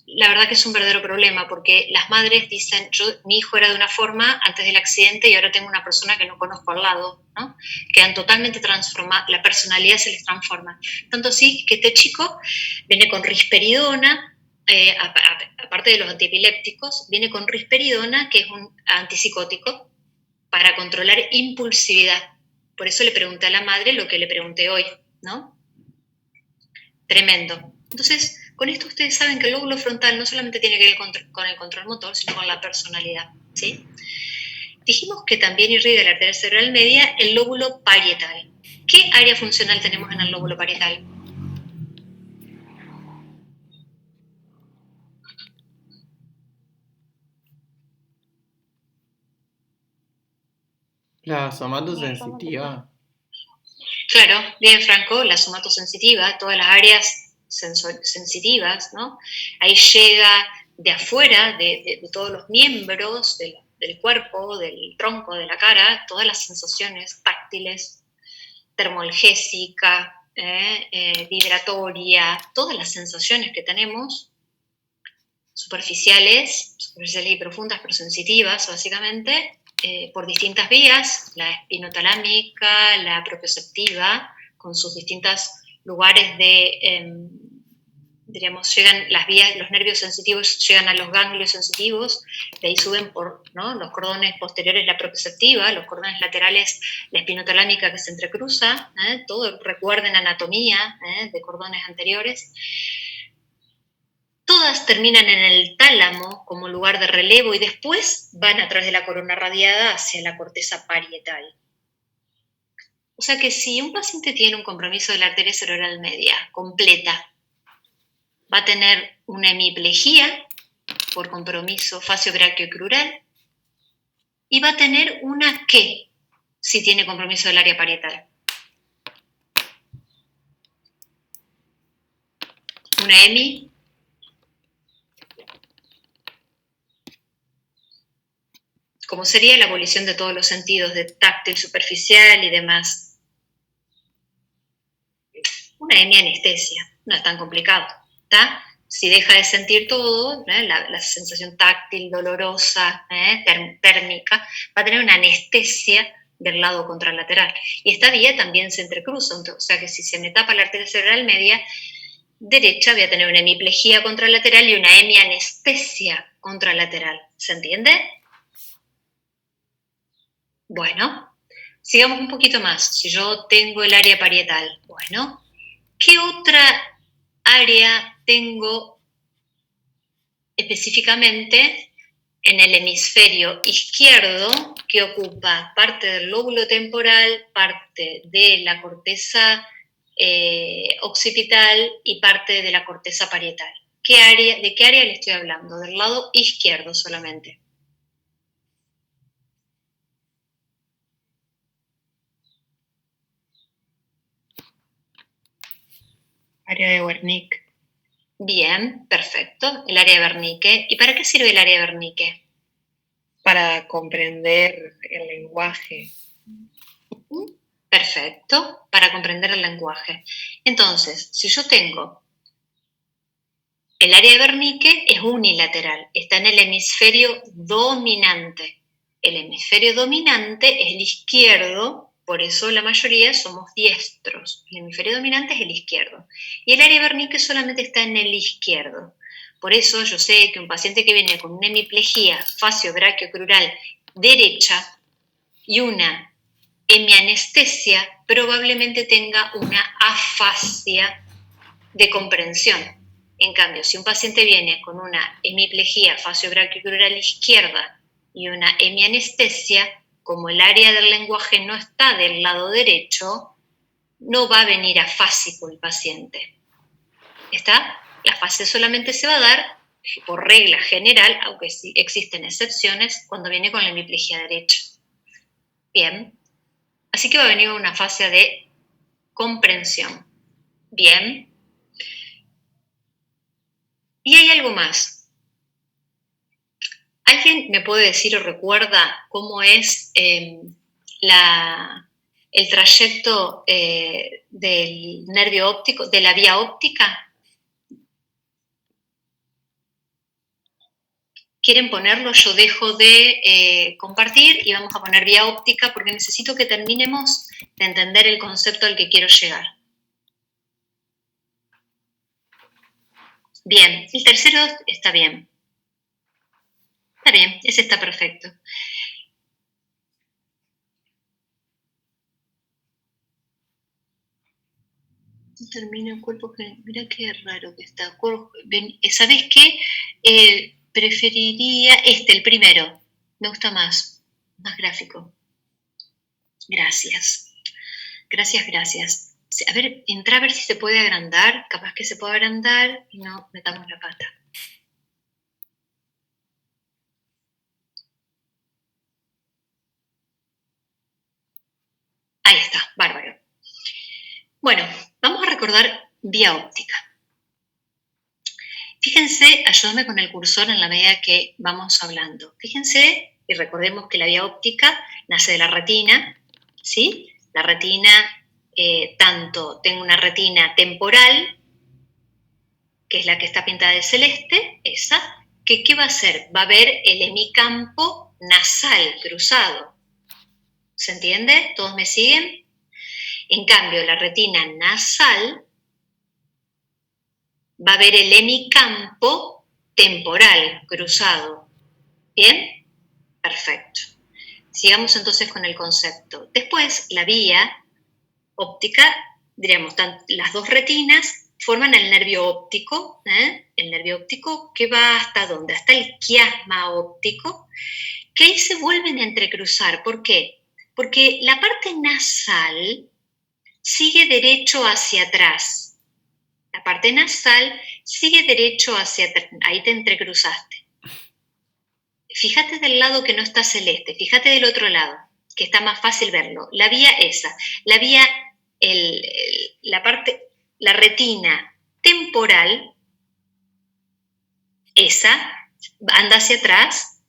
La verdad que es un verdadero problema porque las madres dicen, mi hijo era de una forma antes del accidente y ahora tengo una persona que no conozco al lado, ¿no? Quedan totalmente transformadas, la personalidad se les transforma. Tanto así que este chico viene con risperidona, aparte de los antiepilépticos, viene con risperidona, que es un antipsicótico, para controlar impulsividad. Por eso le pregunté a la madre lo que le pregunté hoy, ¿no? Tremendo. Entonces, con esto ustedes saben que el lóbulo frontal no solamente tiene que ver con el control motor, sino con la personalidad, ¿sí? Dijimos que también irriga la arteria cerebral media el lóbulo parietal. ¿Qué área funcional tenemos en el lóbulo parietal? La somatosensitiva. Claro, bien Franco, la somatosensitiva, todas las áreas sensitivas, ¿no? Ahí llega de afuera, de todos los miembros del cuerpo, del tronco, de la cara, todas las sensaciones táctiles, termoalgésica, vibratoria, todas las sensaciones que tenemos, superficiales y profundas, pero sensitivas, básicamente, por distintas vías, la espinotalámica, la propioceptiva, con sus distintos lugares diríamos, llegan las vías, los nervios sensitivos llegan a los ganglios sensitivos, de ahí suben por, ¿no?, los cordones posteriores la propioceptiva, los cordones laterales la espinotalámica que se entrecruza, todo, recuerden anatomía de cordones anteriores. Todas terminan en el tálamo como lugar de relevo y después van a través de la corona radiada hacia la corteza parietal. O sea que si un paciente tiene un compromiso de la arteria cerebral media completa, va a tener una hemiplegia por compromiso facio-brachiocrural y va a tener una ¿qué? Si tiene compromiso del área parietal. Una hemi. Como sería la abolición de todos los sentidos, de táctil, superficial y demás. Una hemianestesia, no es tan complicado, ¿está? Si deja de sentir todo, la sensación táctil, dolorosa, térmica, va a tener una anestesia del lado contralateral. Y esta vía también se entrecruza, o sea que si se me tapa la arteria cerebral media derecha, voy a tener una hemiplegia contralateral y una hemianestesia contralateral. ¿Se entiende? Bueno, sigamos un poquito más. Si yo tengo el área parietal, bueno, ¿qué otra área tengo específicamente en el hemisferio izquierdo que ocupa parte del lóbulo temporal, parte de la corteza occipital y parte de la corteza parietal? ¿De qué área le estoy hablando? Del lado izquierdo solamente. Área de Wernicke. Bien, perfecto, el área de Wernicke. ¿Y para qué sirve el área de Wernicke? Para comprender el lenguaje. Perfecto, para comprender el lenguaje. Entonces, si yo tengo el área de Wernicke, es unilateral, está en el hemisferio dominante. El hemisferio dominante es el izquierdo. Por eso la mayoría somos diestros. El hemisferio dominante es el izquierdo. Y el área de Wernicke solamente está en el izquierdo. Por eso yo sé que un paciente que viene con una hemiplegia facio-brachiocrural derecha y una hemianestesia probablemente tenga una afasia de comprensión. En cambio, si un paciente viene con una hemiplegia facio-brachiocrural izquierda y una hemianestesia, como el área del lenguaje no está del lado derecho, no va a venir afásico el paciente. ¿Está? La afasía solamente se va a dar, por regla general, aunque sí existen excepciones, cuando viene con la hemiplegia derecha. Bien. Así que va a venir una fase de comprensión. Bien. Y hay algo más. ¿Alguien me puede decir o recuerda cómo es el trayecto del nervio óptico, de la vía óptica? ¿Quieren ponerlo? Yo dejo de compartir y vamos a poner vía óptica porque necesito que terminemos de entender el concepto al que quiero llegar. Bien, el tercero está bien. Está bien, ese está perfecto. Termina el cuerpo que... Mira qué raro que está. ¿Sabes qué? Preferiría el primero. Me gusta más gráfico. Gracias. Gracias. A ver, entra a ver si se puede agrandar. Capaz que se puede agrandar y no metamos la pata. Ahí está, bárbaro. Bueno, vamos a recordar vía óptica. Fíjense, ayúdame con el cursor en la medida que vamos hablando. Fíjense y recordemos que la vía óptica nace de la retina, ¿sí? La retina, tengo una retina temporal, que es la que está pintada de celeste, esa, que ¿qué va a hacer? Va a ver el hemicampo nasal cruzado. ¿Se entiende? ¿Todos me siguen? En cambio, la retina nasal va a ver el hemicampo temporal cruzado. ¿Bien? Perfecto. Sigamos entonces con el concepto. Después, la vía óptica, diríamos, las dos retinas forman el nervio óptico, el nervio óptico que va hasta ¿dónde? Hasta el quiasma óptico, que ahí se vuelven a entrecruzar. ¿Por qué? Porque la parte nasal sigue derecho hacia atrás. La parte nasal sigue derecho hacia atrás. Ahí te entrecruzaste. Fíjate del lado que no está celeste, fíjate del otro lado, que está más fácil verlo. La vía esa, la vía, la retina temporal, esa, anda hacia atrás,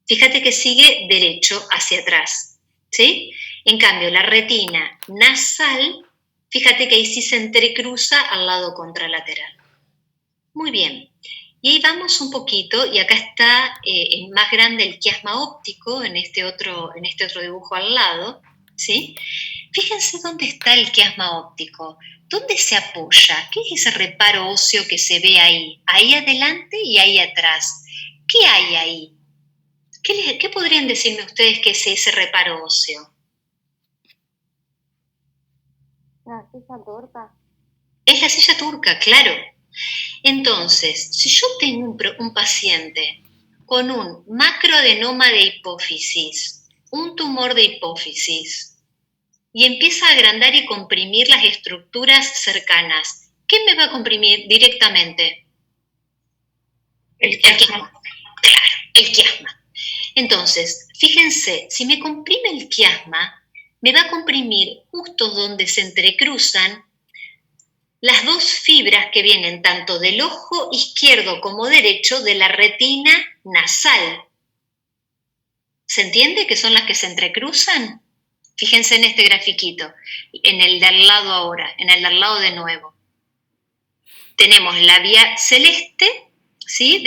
fíjate que sigue derecho hacia atrás, ¿sí? En cambio, la retina nasal, fíjate que ahí sí se entrecruza al lado contralateral. Muy bien. Y ahí vamos un poquito, y acá está más grande el quiasma óptico en este otro dibujo al lado, ¿sí? Fíjense dónde está el quiasma óptico, dónde se apoya, qué es ese reparo óseo que se ve ahí adelante y ahí atrás. ¿Qué hay ahí? ¿Qué podrían decirme ustedes que es ese reparo óseo? La silla turca. Es la silla turca, claro. Entonces, si yo tengo un paciente con un macroadenoma de hipófisis, un tumor de hipófisis, y empieza a agrandar y comprimir las estructuras cercanas, ¿qué me va a comprimir directamente? El quiasma. Claro, el quiasma. Entonces, fíjense, si me comprime el quiasma, me va a comprimir justo donde se entrecruzan las dos fibras que vienen tanto del ojo izquierdo como derecho de la retina nasal. ¿Se entiende que son las que se entrecruzan? Fíjense en este grafiquito, en el de al lado ahora, en el de al lado de nuevo. Tenemos la vía celeste, ¿sí?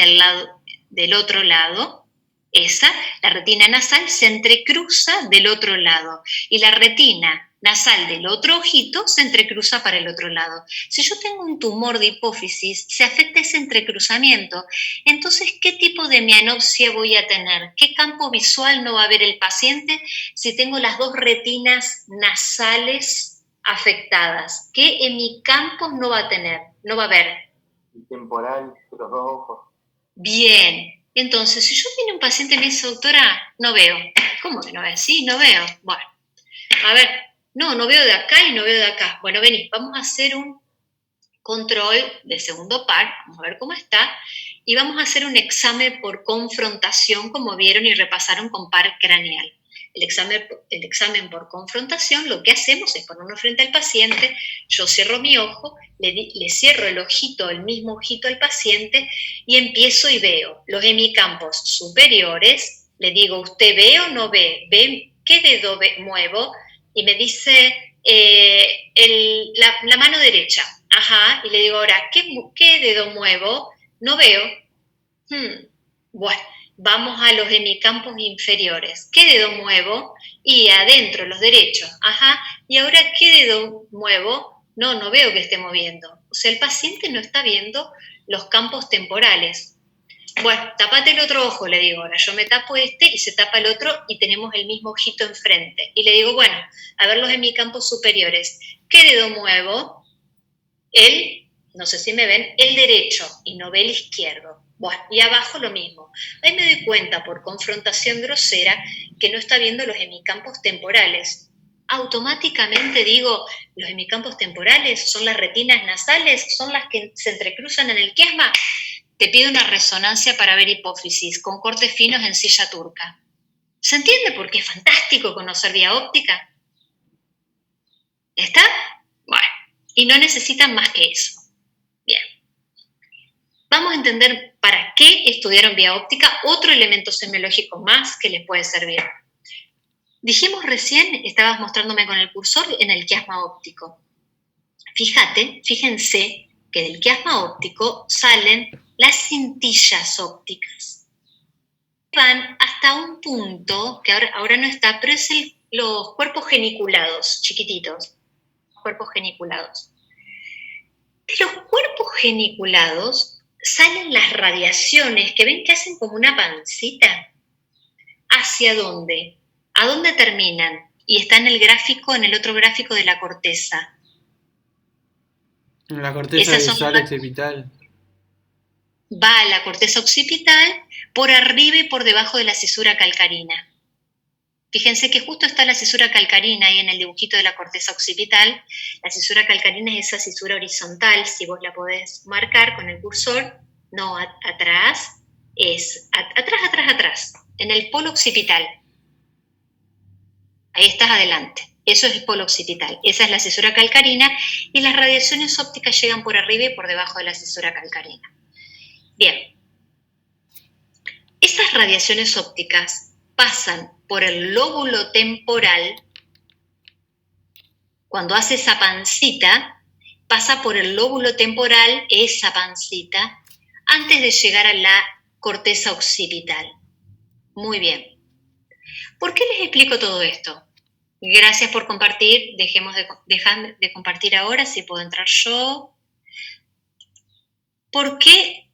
Del otro lado. Esa, la retina nasal, se entrecruza del otro lado. Y la retina nasal del otro ojito se entrecruza para el otro lado. Si yo tengo un tumor de hipófisis, se afecta ese entrecruzamiento. Entonces, ¿qué tipo de mianopsia voy a tener? ¿Qué campo visual no va a ver el paciente si tengo las dos retinas nasales afectadas? ¿Qué hemicampos no va a tener? No va a ver. y temporal de los dos ojos. Bien. Entonces, si yo viene un paciente y me dice, doctora, no veo. ¿Cómo que no veo? Sí, no veo. Bueno, a ver, no veo de acá y no veo de acá. Bueno, vení, vamos a hacer un control de segundo par, vamos a ver cómo está, y vamos a hacer un examen por confrontación, como vieron y repasaron con par craneal. El examen por confrontación, lo que hacemos es ponernos frente al paciente, yo cierro mi ojo, le cierro el ojito, el mismo ojito al paciente, y empiezo y veo los hemicampos superiores, le digo, ¿usted ve o no ve? ¿Ve qué dedo muevo? Y me dice la mano derecha. Ajá, y le digo ahora, ¿qué dedo muevo? No veo. Bueno, vamos a los hemicampos inferiores. ¿Qué dedo muevo? Y adentro, los derechos. Ajá, y ahora, ¿qué dedo muevo? No veo que esté moviendo. O sea, el paciente no está viendo los campos temporales. Bueno, tapate el otro ojo, le digo ahora. Yo me tapo este y se tapa el otro y tenemos el mismo ojito enfrente. Y le digo, bueno, a ver los hemicampos superiores. ¿Qué dedo muevo? No sé si me ven, el derecho y no ve el izquierdo. Bueno, y abajo lo mismo. Ahí me doy cuenta por confrontación grosera que no está viendo los hemicampos temporales. Automáticamente digo, los hemicampos temporales son las retinas nasales, son las que se entrecruzan en el quiasma. Te pido una resonancia para ver hipófisis con cortes finos en silla turca. ¿Se entiende por qué es fantástico conocer vía óptica? ¿Está? Bueno. Y no necesitan más que eso. Bien. Vamos a entender para qué estudiaron vía óptica, otro elemento semiológico más que les puede servir. Dijimos recién, estabas mostrándome con el cursor, en el quiasma óptico. Fíjense que del quiasma óptico salen las cintillas ópticas. Van hasta un punto, que ahora no está, pero es los cuerpos geniculados, chiquititos. Cuerpos geniculados. De los cuerpos geniculados salen las radiaciones que ven que hacen como una pancita. ¿Hacia dónde? ¿A dónde terminan? Y está en el otro gráfico de la corteza. En la corteza visual occipital. Va a la corteza occipital por arriba y por debajo de la cisura calcarina. Fíjense que justo está la cisura calcarina ahí en el dibujito de la corteza occipital. La cisura calcarina es esa cisura horizontal, si vos la podés marcar con el cursor. No, atrás, es atrás, en el polo occipital. Ahí estás adelante. Eso es el polo occipital. Esa es la cisura calcarina y las radiaciones ópticas llegan por arriba y por debajo de la cisura calcarina. Bien. Esas radiaciones ópticas pasan por el lóbulo temporal. Cuando hace esa pancita, pasa por el lóbulo temporal, esa pancita, antes de llegar a la corteza occipital. Muy bien. ¿Por qué les explico todo esto? Gracias por compartir. Dejar de compartir ahora, si puedo entrar yo. ¿Por qué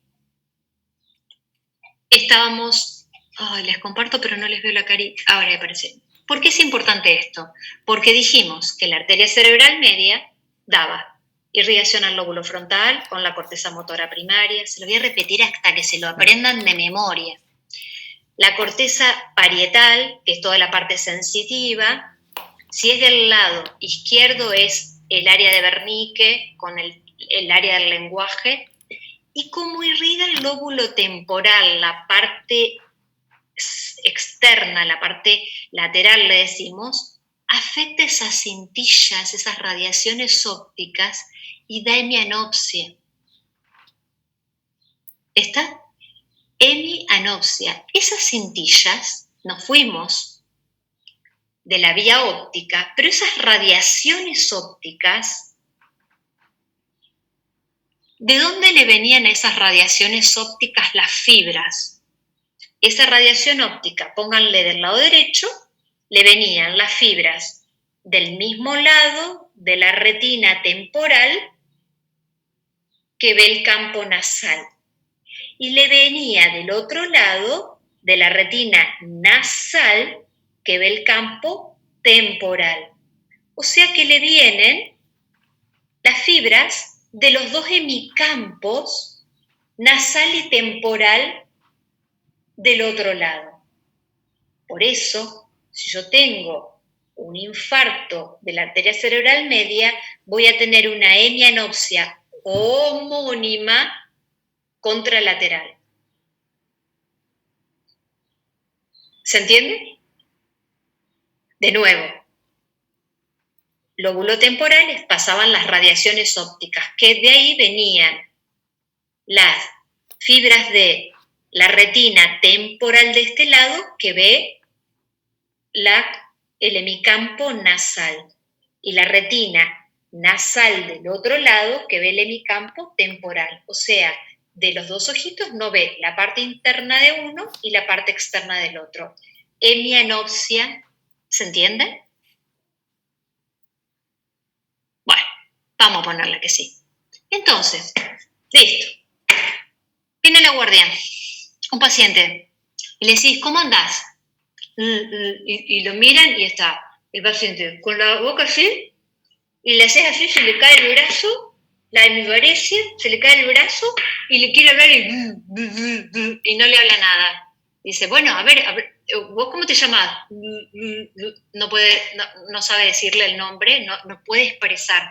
estábamos... Ay, les comparto, pero no les veo la carita. Ahora me aparece. ¿Por qué es importante esto? Porque dijimos que la arteria cerebral media daba irrigación al lóbulo frontal con la corteza motora primaria. Se lo voy a repetir hasta que se lo aprendan de memoria. La corteza parietal, que es toda la parte sensitiva. Si es del lado izquierdo, es el área de Wernicke con el área del lenguaje. Y como irriga el lóbulo temporal, la parte externa, la parte lateral, le decimos, afecta esas cintillas, esas radiaciones ópticas y da hemianopsia. ¿Está? Hemianopsia. Esas cintillas, nos fuimos de la vía óptica, pero esas radiaciones ópticas, ¿de dónde le venían a esas radiaciones ópticas las fibras? Esa radiación óptica, pónganle del lado derecho, le venían las fibras del mismo lado de la retina temporal que ve el campo nasal. Y le venía del otro lado de la retina nasal que ve el campo temporal. O sea que le vienen las fibras de los dos hemicampos, nasal y temporal, del otro lado. Por eso, si yo tengo un infarto de la arteria cerebral media, voy a tener una hemianopsia homónima contralateral. ¿Se entiende? De nuevo, lóbulo temporales pasaban las radiaciones ópticas, que de ahí venían las fibras de la retina temporal de este lado, que ve el hemicampo nasal, y la retina nasal del otro lado, que ve el hemicampo temporal. O sea, de los dos ojitos no ve la parte interna de uno y la parte externa del otro. Hemianopsia, ¿se entiende? Bueno, vamos a ponerla que sí. Entonces, listo. Viene la guardia, un paciente, y le decís, ¿cómo andás? Y lo miran y está el paciente con la boca así, y le haces así, se le cae el brazo, la hemiparesia, se le cae el brazo, y le quiere hablar y no le habla nada. Dice, bueno, a ver, ¿vos cómo te llamás? No sabe decirle el nombre, no puede expresar.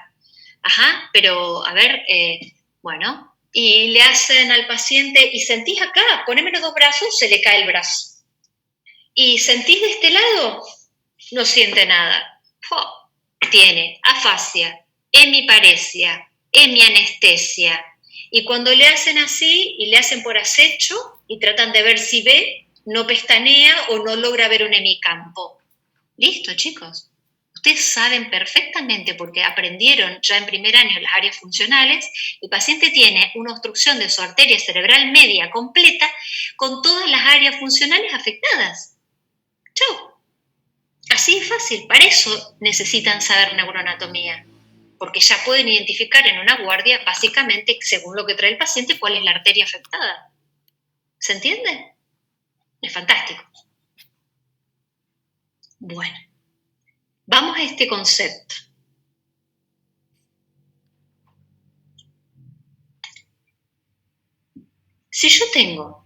Ajá, pero a ver, bueno, y le hacen al paciente, ¿y sentís acá? Poneme los dos brazos, se le cae el brazo. ¿Y sentís de este lado? No siente nada. Tiene afasia, hemiparesia, hemianestesia. Y cuando le hacen así, y le hacen por acecho, y tratan de ver si ve, no pestanea o no logra ver un hemicampo. Listo, chicos. Ustedes saben perfectamente, porque aprendieron ya en primer año las áreas funcionales, el paciente tiene una obstrucción de su arteria cerebral media completa con todas las áreas funcionales afectadas. ¡Chau! Así es fácil. Para eso necesitan saber neuroanatomía, porque ya pueden identificar en una guardia, básicamente, según lo que trae el paciente, cuál es la arteria afectada. ¿Se entiende? Es fantástico. Bueno. Vamos a este concepto. Si yo tengo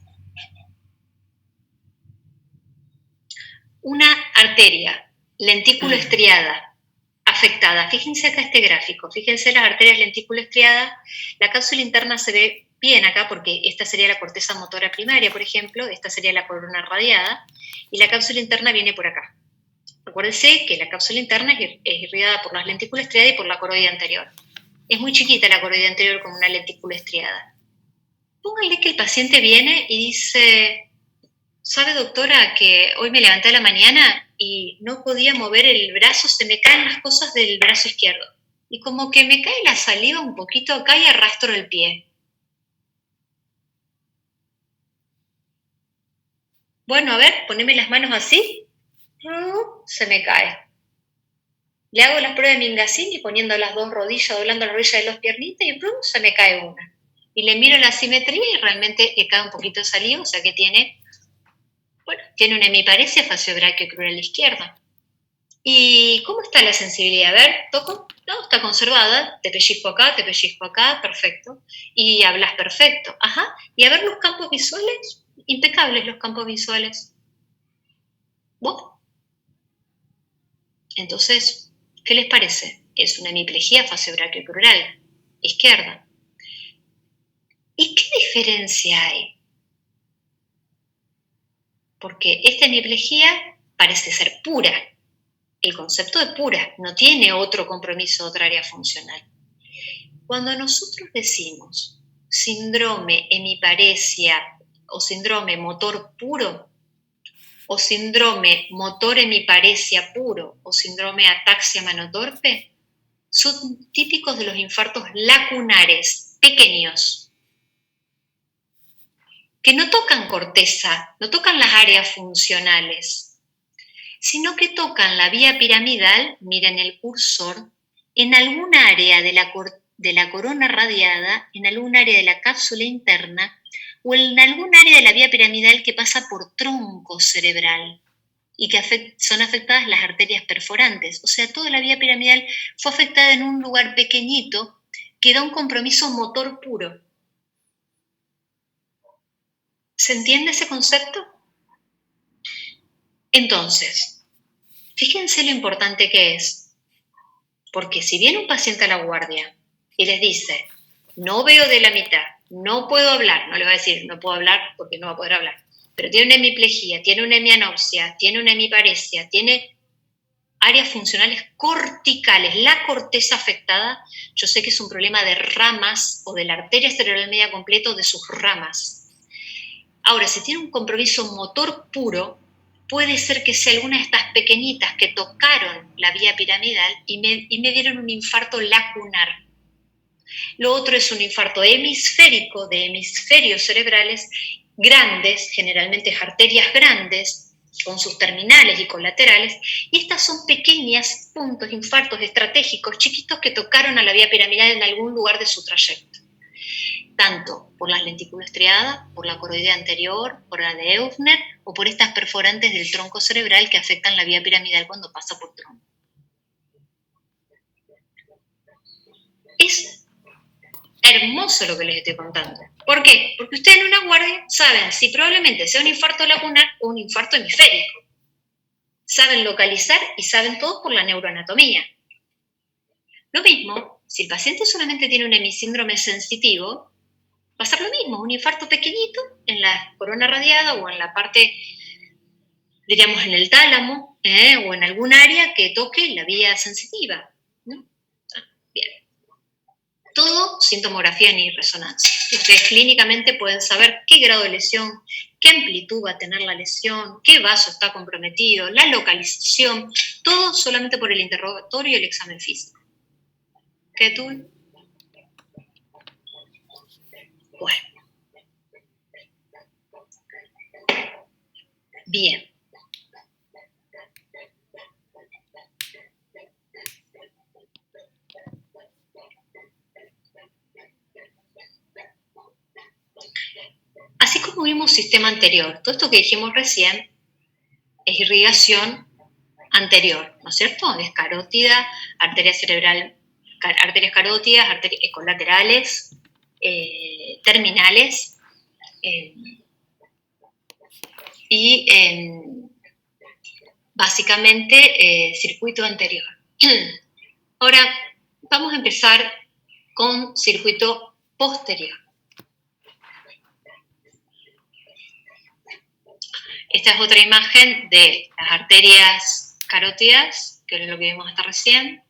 una arteria lentículo estriada afectada, fíjense acá este gráfico, fíjense las arterias lentículo estriadas, la cápsula interna se ve bien acá porque esta sería la corteza motora primaria, por ejemplo, esta sería la corona radiada, y la cápsula interna viene por acá. Acuérdense que la cápsula interna es irradiada por las lentículas estriadas y por la coroide anterior. Es muy chiquita la coroide anterior como una lentícula estriada. Pónganle que el paciente viene y dice, ¿sabe, doctora, que hoy me levanté a la mañana y no podía mover el brazo, se me caen las cosas del brazo izquierdo? Y como que me cae la saliva un poquito acá y arrastro el pie. Bueno, a ver, poneme las manos así. Se me cae. Le hago las pruebas de Mingasini poniendo las dos rodillas, doblando la rodilla de las piernitas y se me cae una. Y le miro la simetría y realmente le cae un poquito de saliva, o sea que tiene una hemiparesia faciobraquiocrural izquierda. ¿Y cómo está la sensibilidad? A ver, toco. No, está conservada. Te pellizco acá, perfecto. Y hablas perfecto. Ajá. Y a ver los campos visuales, impecables los campos visuales. ¿Vos? Entonces, ¿qué les parece? Es una hemiplegia faciobraquiocrural izquierda. ¿Y qué diferencia hay? Porque esta hemiplegia parece ser pura. El concepto de pura no tiene otro compromiso, otra área funcional. Cuando nosotros decimos síndrome hemiparesia o síndrome motor puro, o síndrome motor hemiparesia puro, o síndrome ataxia manotorpe, son típicos de los infartos lacunares pequeños, que no tocan corteza, no tocan las áreas funcionales, sino que tocan la vía piramidal, miren el cursor, en algún área de la corona radiada, en algún área de la cápsula interna, o en algún área de la vía piramidal que pasa por tronco cerebral y que son afectadas las arterias perforantes. O sea, toda la vía piramidal fue afectada en un lugar pequeñito que da un compromiso motor puro. ¿Se entiende ese concepto? Entonces, fíjense lo importante que es, porque si viene un paciente a la guardia y les dice, no veo de la mitad, no puedo hablar, no le va a decir, no puedo hablar porque no va a poder hablar, pero tiene una hemiplegia, tiene una hemianopsia, tiene una hemiparesia, tiene áreas funcionales corticales, la corteza afectada, yo sé que es un problema de ramas o de la arteria cerebral media completa o de sus ramas. Ahora, si tiene un compromiso motor puro, puede ser que sea alguna de estas pequeñitas que tocaron la vía piramidal y me dieron un infarto lacunar. Lo otro es un infarto hemisférico, de hemisferios cerebrales grandes, generalmente arterias grandes, con sus terminales y colaterales, y estas son pequeños puntos, infartos estratégicos, chiquitos que tocaron a la vía piramidal en algún lugar de su trayecto. Tanto por la lentícula estriada, por la coroidea anterior, por la de Eufner, o por estas perforantes del tronco cerebral que afectan la vía piramidal cuando pasa por tronco. Es hermoso lo que les estoy contando. ¿Por qué? Porque ustedes en una guardia saben si probablemente sea un infarto lacunar o un infarto hemisférico. Saben localizar y saben todo por la neuroanatomía. Lo mismo, si el paciente solamente tiene un hemisíndrome sensitivo, va a ser lo mismo, un infarto pequeñito en la corona radiada o en la parte, diríamos, en el tálamo, o en algún área que toque la vía sensitiva, ¿no? Bien. Todo sin tomografía ni resonancia. Ustedes clínicamente pueden saber qué grado de lesión, qué amplitud va a tener la lesión, qué vaso está comprometido, la localización, todo solamente por el interrogatorio y el examen físico. ¿Qué tú? Bueno. Bien. Así como vimos sistema anterior, todo esto que dijimos recién es irrigación anterior, ¿no es cierto? Es carótida, arteria cerebral, arterias carótidas, arterias colaterales, terminales, y básicamente circuito anterior. Ahora vamos a empezar con circuito posterior. Esta es otra imagen de las arterias carótidas, que es lo que vimos hasta recién.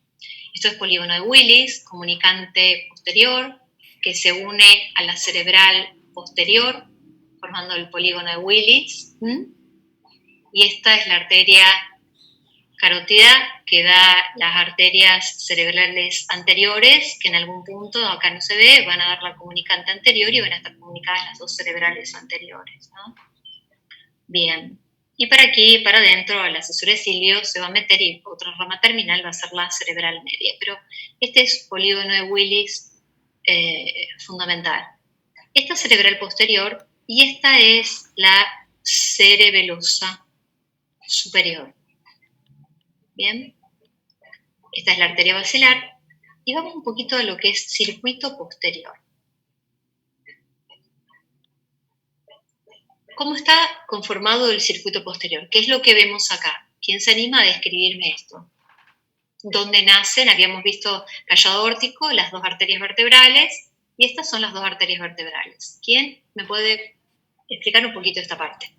Esto es polígono de Willis, comunicante posterior, que se une a la cerebral posterior, formando el polígono de Willis. Y esta es la arteria carótida que da las arterias cerebrales anteriores, que en algún punto, acá no se ve, van a dar la comunicante anterior y van a estar comunicadas las dos cerebrales anteriores, ¿no? Bien, y para aquí, para adentro, a la cesura de Silvio se va a meter y otra rama terminal va a ser la cerebral media, pero este es polígono de Willis fundamental. Esta cerebral posterior y esta es la cerebelosa superior. Bien, esta es la arteria basilar y vamos un poquito a lo que es circuito posterior. ¿Cómo está conformado el circuito posterior? ¿Qué es lo que vemos acá? ¿Quién se anima a describirme esto? ¿Dónde nacen? Habíamos visto callado aórtico, las dos arterias vertebrales, y estas son las dos arterias vertebrales. ¿Quién me puede explicar un poquito esta parte?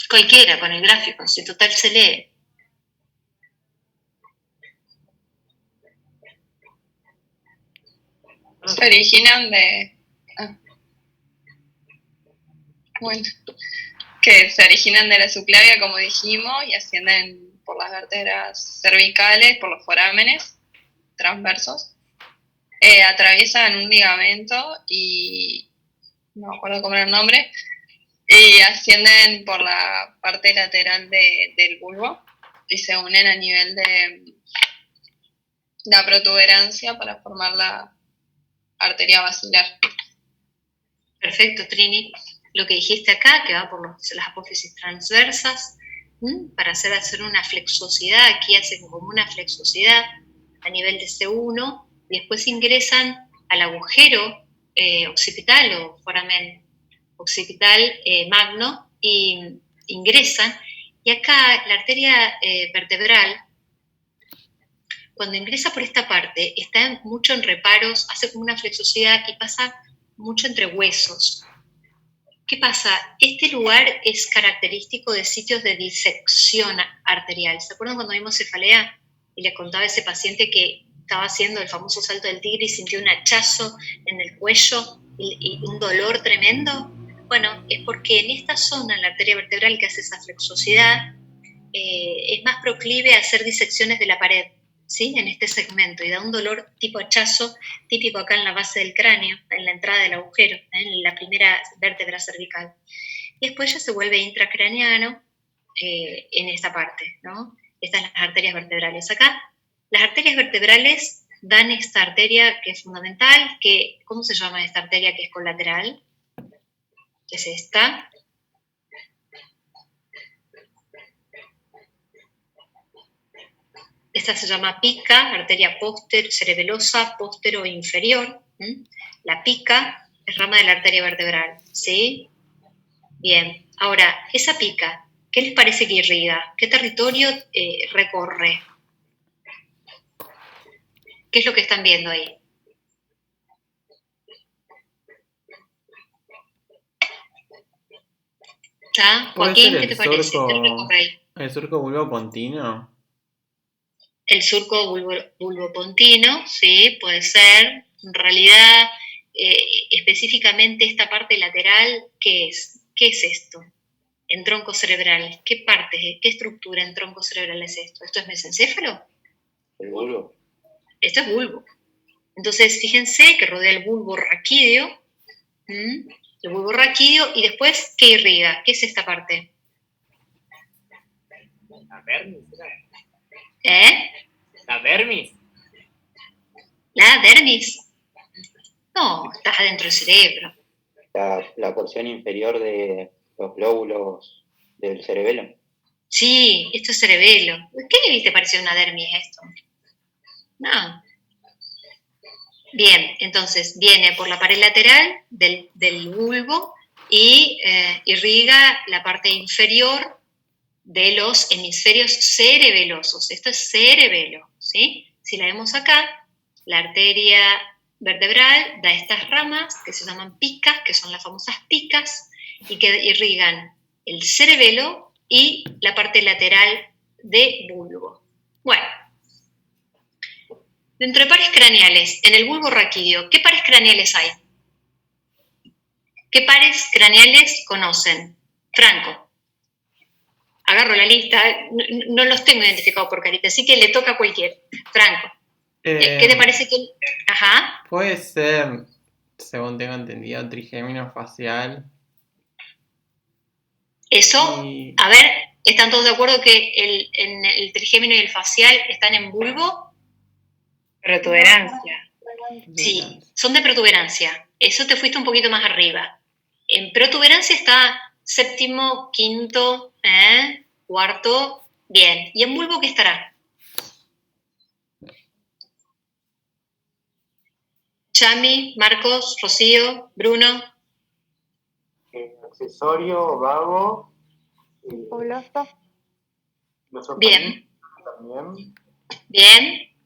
Cualquiera, con el gráfico, si total se lee. Se originan de... Bueno, que se originan de la subclavia, como dijimos, y ascienden por las vértebras cervicales, por los forámenes transversos. Atraviesan un ligamento y... no me acuerdo cómo era el nombre, y ascienden por la parte lateral del bulbo y se unen a nivel de la protuberancia para formar la arteria basilar. Perfecto, Trini. lo que dijiste acá, que va por las apófisis transversas, para hacer una flexosidad, aquí hacen como una flexosidad a nivel de C1, y después ingresan al agujero occipital o foramen occipital magno, y ingresan, y acá la arteria vertebral, cuando ingresa por esta parte, está mucho en reparos, hace como una flexosidad y pasa mucho entre huesos. ¿Qué pasa? Este lugar es característico de sitios de disección arterial. ¿Se acuerdan cuando vimos cefalea y le contaba a ese paciente que estaba haciendo el famoso salto del tigre y sintió un hachazo en el cuello y un dolor tremendo? Bueno, es porque en esta zona, en la arteria vertebral que hace esa flexosidad, es más proclive a hacer disecciones de la pared, ¿sí? En este segmento, y da un dolor tipo hachazo, típico acá en la base del cráneo, en la entrada del agujero, en la primera vértebra cervical. Y después ya se vuelve intracraneano en esta parte, ¿no? Estas son las arterias vertebrales. Acá, las arterias vertebrales dan esta arteria que es fundamental, que, ¿cómo se llama esta arteria que es colateral? Que es esta. Esta se llama pica, arteria cerebelosa, póstero inferior. La pica es rama de la arteria vertebral, ¿sí? Bien, ahora, esa pica, ¿qué les parece que irriga? ¿Qué territorio recorre? ¿Qué es lo que están viendo ahí? ¿Está? Joaquín, ¿qué te parece? ¿Qué recorre ahí? ¿El surco vulvopontino? El surco vulvopontino, sí, puede ser. En realidad, específicamente esta parte lateral, ¿qué es? ¿Qué es esto? En tronco cerebral, ¿qué parte, qué estructura en tronco cerebral es esto? ¿Esto es mesencéfalo? El bulbo. Esto es bulbo. Entonces, fíjense que rodea el bulbo raquídeo, el bulbo raquídeo, y después, ¿qué irriga? ¿Qué es esta parte? La dermis. ¿Eh? La dermis. ¿La dermis? No, estás adentro del cerebro. La porción inferior de los glóbulos del cerebelo. Sí, esto es cerebelo. ¿Qué te pareció una dermis esto? No. Bien, entonces viene por la pared lateral del bulbo y irriga la parte inferior de los hemisferios cerebelosos. Esto es cerebelo, ¿sí? Si la vemos acá, la arteria vertebral da estas ramas que se llaman picas, que son las famosas picas, y que irrigan el cerebelo y la parte lateral de bulbo. Bueno, dentro de pares craneales, en el bulbo raquídeo, ¿qué pares craneales hay? ¿Qué pares craneales conocen? Franco. Agarro la lista, no los tengo identificados por carita, así que le toca a cualquiera. Franco. ¿Qué te parece que...? Ajá. Puede ser, según tengo entendido, trigémino facial. Eso, Y... a ver, ¿están todos de acuerdo que el trigémino y el facial están en bulbo? Protuberancia. Sí, son de protuberancia. Eso te fuiste un poquito más arriba. En protuberancia está séptimo, quinto, cuarto, bien. ¿Y en bulbo qué estará? Chami, Marcos, Rocío, Bruno. Accesorio, vago. Gloso. Bien. También. Bien.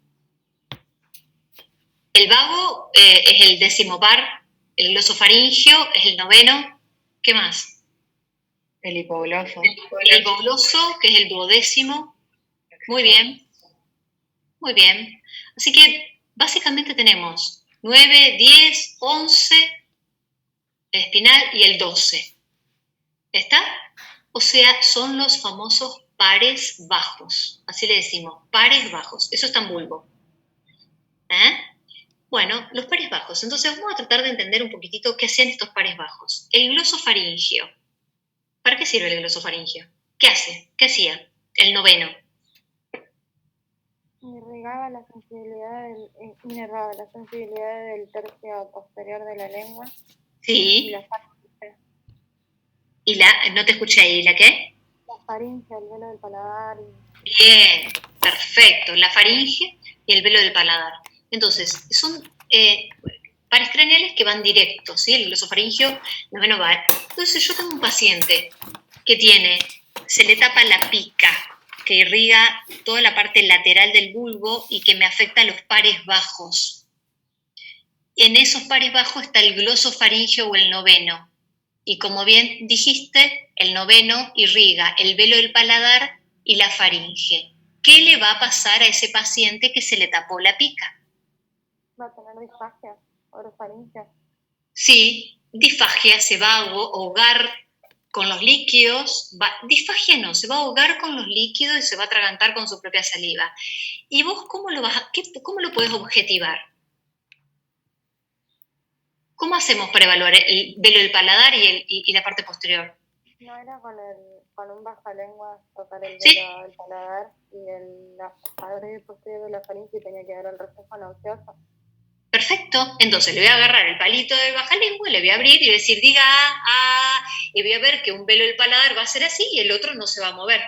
El vago es el 10º par, el glosofaringio es el 9º. ¿Qué más? El hipogloso. El hipogloso, que es el 12º. Muy bien. Muy bien. Así que básicamente tenemos 9, 10, 11, el espinal y el 12. ¿Está? O sea, son los famosos pares bajos. Así le decimos, pares bajos. Eso está en bulbo. Bueno, los pares bajos. Entonces vamos a tratar de entender un poquitito qué hacen estos pares bajos. El glosofaringio. ¿Para qué sirve el glosofaringio? ¿Qué hace? ¿Qué hacía? El 9º. Inerraba la sensibilidad del tercio posterior de la lengua. Sí. Y la faringe. ¿Y no te escuché ahí, la qué? La faringe, el velo del paladar. Bien, perfecto. La faringe y el velo del paladar. Entonces, son pares craneales que van directos, ¿sí? El glosofaringio no va. Entonces, yo tengo un paciente que se le tapa la pica, que irriga toda la parte lateral del bulbo y que me afecta a los pares bajos. En esos pares bajos está el glosofaringio o el noveno. Y como bien dijiste, el noveno irriga el velo del paladar y la faringe. ¿Qué le va a pasar a ese paciente que se le tapó la pica? Va a tener disfagia, orofaringe. Sí, disfagia, se va a ahogar con los líquidos, disfagia no, se va a ahogar con los líquidos y se va a atragantar con su propia saliva. ¿Y vos cómo lo podés objetivar? ¿Cómo hacemos para evaluar el velo del paladar y la parte posterior? No era con un bajalengua tocar el ¿Sí? velo del paladar y la pared posterior de la faringe tenía que ver el reflejo nauseoso. Perfecto, entonces le voy a agarrar el palito del bajalengua, le voy a abrir y decir diga y voy a ver que un velo del paladar va a ser así y el otro no se va a mover.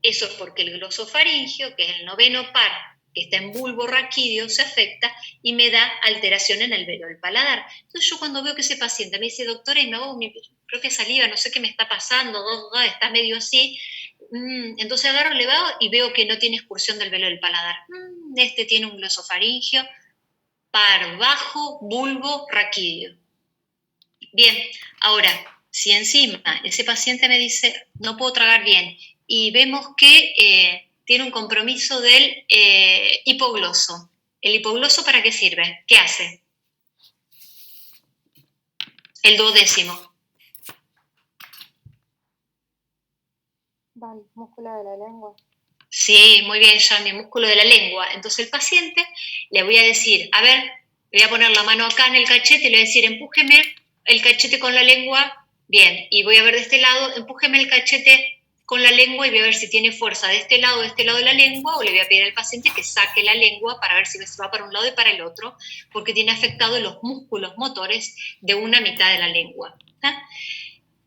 Eso es porque el glosofaringio, que es el noveno par que está en bulbo raquídeo, se afecta y me da alteración en el velo del paladar. Entonces yo cuando veo que ese paciente me dice, doctora, y me hago mi propia saliva, no sé qué me está pasando, está medio así, entonces agarro, le va y veo que no tiene excursión del velo del paladar. Este tiene un glosofaringio par bajo, bulbo, raquídeo. Bien, ahora, si encima ese paciente me dice, no puedo tragar bien, y vemos que tiene un compromiso del hipogloso. ¿El hipogloso para qué sirve? ¿Qué hace? El duodécimo. Va, el músculo de la lengua. Sí, muy bien, Yami, músculo de la lengua. Entonces el paciente le voy a decir, a ver, le voy a poner la mano acá en el cachete y le voy a decir, empújeme el cachete con la lengua, bien, y voy a ver de este lado, empújeme el cachete con la lengua y voy a ver si tiene fuerza de este lado de la lengua, o le voy a pedir al paciente que saque la lengua para ver si se va para un lado y para el otro, porque tiene afectados los músculos motores de una mitad de la lengua. ¿Está?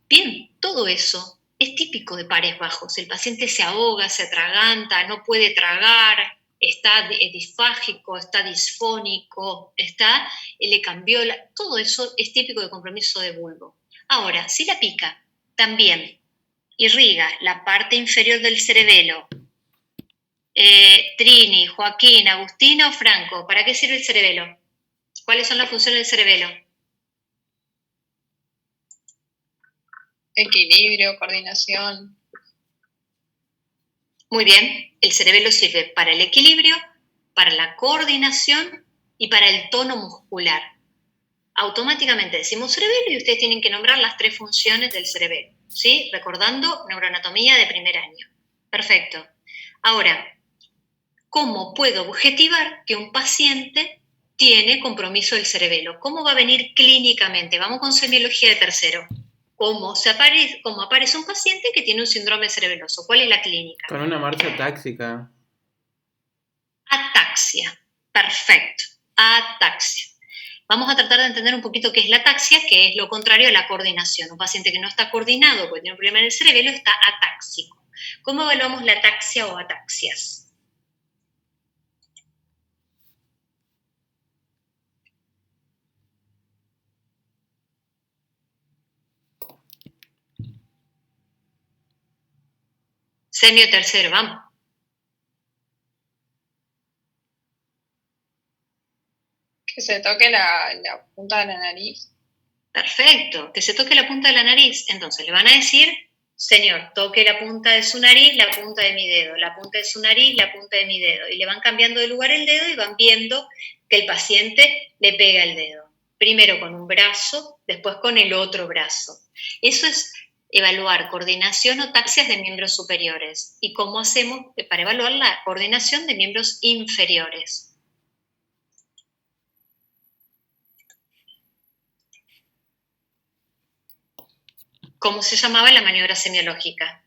Bien, todo eso es típico de pares bajos. El paciente se ahoga, se atraganta, no puede tragar, está disfágico, está disfónico, le cambió, todo eso es típico de compromiso de bulbo. Ahora, si la pica también irriga la parte inferior del cerebelo, Trini, Joaquín, Agustina o Franco, ¿para qué sirve el cerebelo? ¿Cuáles son las funciones del cerebelo? Equilibrio, coordinación. Muy bien, el cerebelo sirve para el equilibrio, para la coordinación y para el tono muscular. Automáticamente decimos cerebelo y ustedes tienen que nombrar las 3 funciones del cerebelo, ¿sí? Recordando neuroanatomía de primer año. Perfecto. Ahora, ¿cómo puedo objetivar que un paciente tiene compromiso del cerebelo? ¿Cómo va a venir clínicamente? Vamos con semiología de tercero. ¿Cómo aparece un paciente que tiene un síndrome cerebeloso? ¿Cuál es la clínica? Con una marcha táxica. Ataxia. Perfecto. Ataxia. Vamos a tratar de entender un poquito qué es la ataxia, que es lo contrario a la coordinación. Un paciente que no está coordinado porque tiene un problema en el cerebelo está atáxico. ¿Cómo evaluamos la ataxia o ataxias? Semio tercero, vamos. Que se toque la punta de la nariz. Perfecto, que se toque la punta de la nariz. Entonces le van a decir, señor, toque la punta de su nariz, la punta de mi dedo, la punta de su nariz, la punta de mi dedo. Y le van cambiando de lugar el dedo y van viendo que el paciente le pega el dedo. Primero con un brazo, después con el otro brazo. Eso es evaluar coordinación o taxias de miembros superiores. ¿Y cómo hacemos para evaluar la coordinación de miembros inferiores? ¿Cómo se llamaba la maniobra semiológica?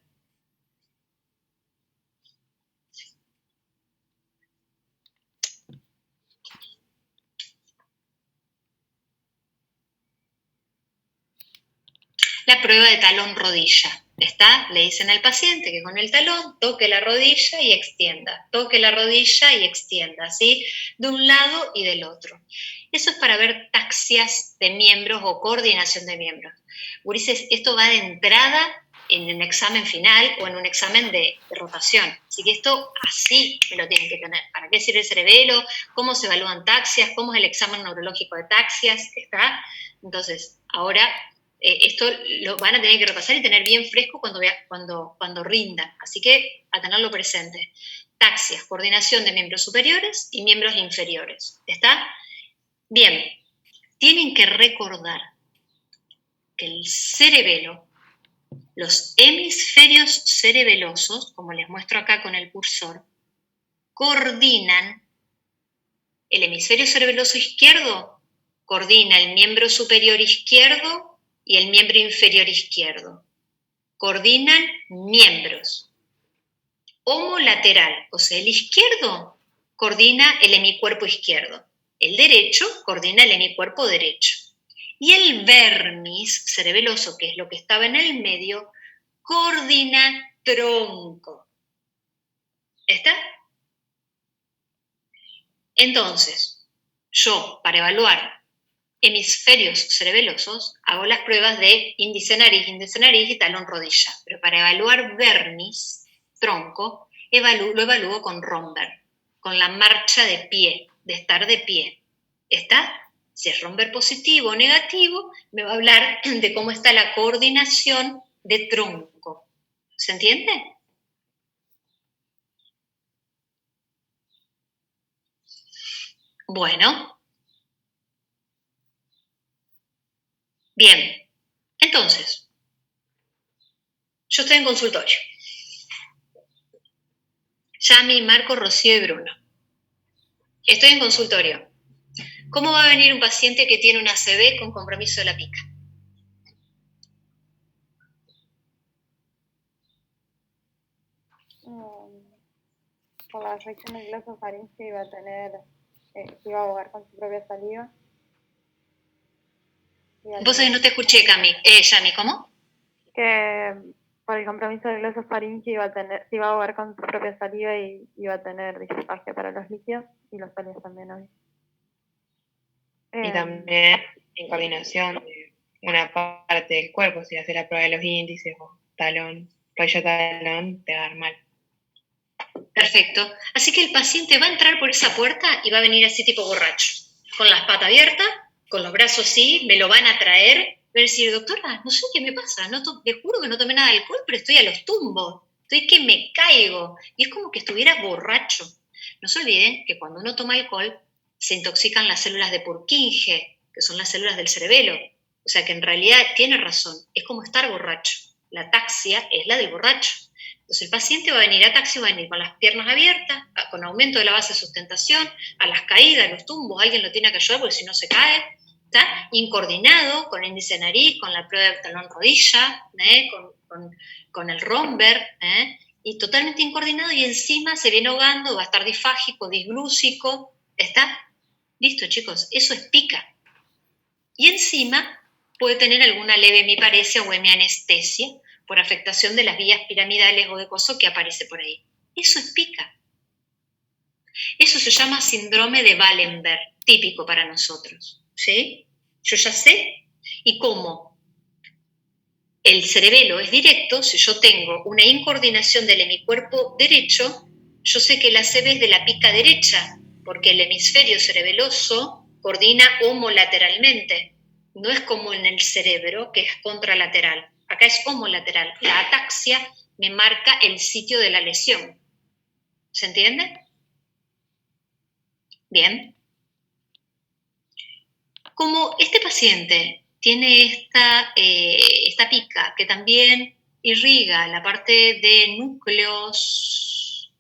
la prueba de talón-rodilla. ¿Está? Le dicen al paciente que con el talón toque la rodilla y extienda, toque la rodilla y extienda, ¿sí? De un lado y del otro. Eso es para ver taxias de miembros o coordinación de miembros. Gurises, esto va de entrada en un examen final o en un examen de rotación. Así que esto así me lo tienen que tener. ¿Para qué sirve el cerebelo? ¿Cómo se evalúan taxias? ¿Cómo es el examen neurológico de taxias? ¿Está? Entonces, ahora esto lo van a tener que repasar y tener bien fresco cuando rindan. Así que a tenerlo presente. Taxias, coordinación de miembros superiores y miembros inferiores. ¿Está? Bien, tienen que recordar que el cerebelo, los hemisferios cerebelosos, como les muestro acá con el cursor, coordinan. El hemisferio cerebeloso izquierdo coordina el miembro superior izquierdo y el miembro inferior izquierdo. Coordinan miembros. Homolateral, o sea, el izquierdo coordina el hemicuerpo izquierdo. El derecho coordina el hemicuerpo derecho. Y el vermis cerebeloso, que es lo que estaba en el medio, coordina tronco. ¿Está? Entonces, yo, para evaluar hemisferios cerebelosos, hago las pruebas de índice nariz y talón rodilla. Pero para evaluar vermis, tronco, lo evalúo con Romberg, con la marcha de pie, de estar de pie. ¿Está? Si es Romberg positivo o negativo, me va a hablar de cómo está la coordinación de tronco. ¿Se entiende? Bueno. Bien. Entonces, yo estoy en consultorio. Yami, Marco, Rocío y Bruno. Estoy en consultorio. ¿Cómo va a venir un paciente que tiene una ACV con compromiso de la pica? Por la afección del glosofaringe iba a tener, iba a ahogar con su propia saliva. Vos no te escuché, Yami, ¿cómo? Que por el compromiso del glosofaringe iba a ahogar con su propia saliva y iba a tener disfagia para los líquidos y los sólidos también hoy. Y también en coordinación de una parte del cuerpo, si haces la prueba de los índices o talón, rollo talón, te va a dar mal. Perfecto. Así que el paciente va a entrar por esa puerta y va a venir así tipo borracho, con las patas abiertas, con los brazos así, me lo van a traer, va a decir, doctora, no sé qué me pasa, te juro que no tomé nada de alcohol, pero estoy a los tumbos, estoy que me caigo. Y es como que estuviera borracho. No se olviden que cuando uno toma alcohol, se intoxican las células de Purkinje, que son las células del cerebelo. O sea que en realidad tiene razón, es como estar borracho. La ataxia es la del borracho. Entonces el paciente va a venir ataxia, va a venir con las piernas abiertas, con aumento de la base de sustentación, a las caídas, a los tumbos, alguien lo tiene que ayudar porque si no se cae. ¿Está? Incoordinado, con índice de nariz, con la prueba de talón rodilla, con el Romberg, y totalmente incoordinado y encima se viene ahogando, va a estar disfágico, disglúsico. ¿Está? Listo, chicos, eso es pica. Y encima puede tener alguna leve hemiparesia o hemianestesia por afectación de las vías piramidales o de coso que aparece por ahí. Eso es pica. Eso se llama síndrome de Wallenberg, típico para nosotros. ¿Sí? Yo ya sé. Y como el cerebelo es directo, si yo tengo una incoordinación del hemicuerpo derecho, yo sé que la ACV es de la pica derecha, porque el hemisferio cerebeloso coordina homolateralmente. No es como en el cerebro, que es contralateral. Acá es homolateral. La ataxia me marca el sitio de la lesión. ¿Se entiende? Bien. Como este paciente tiene esta pica que también irriga la parte de núcleos,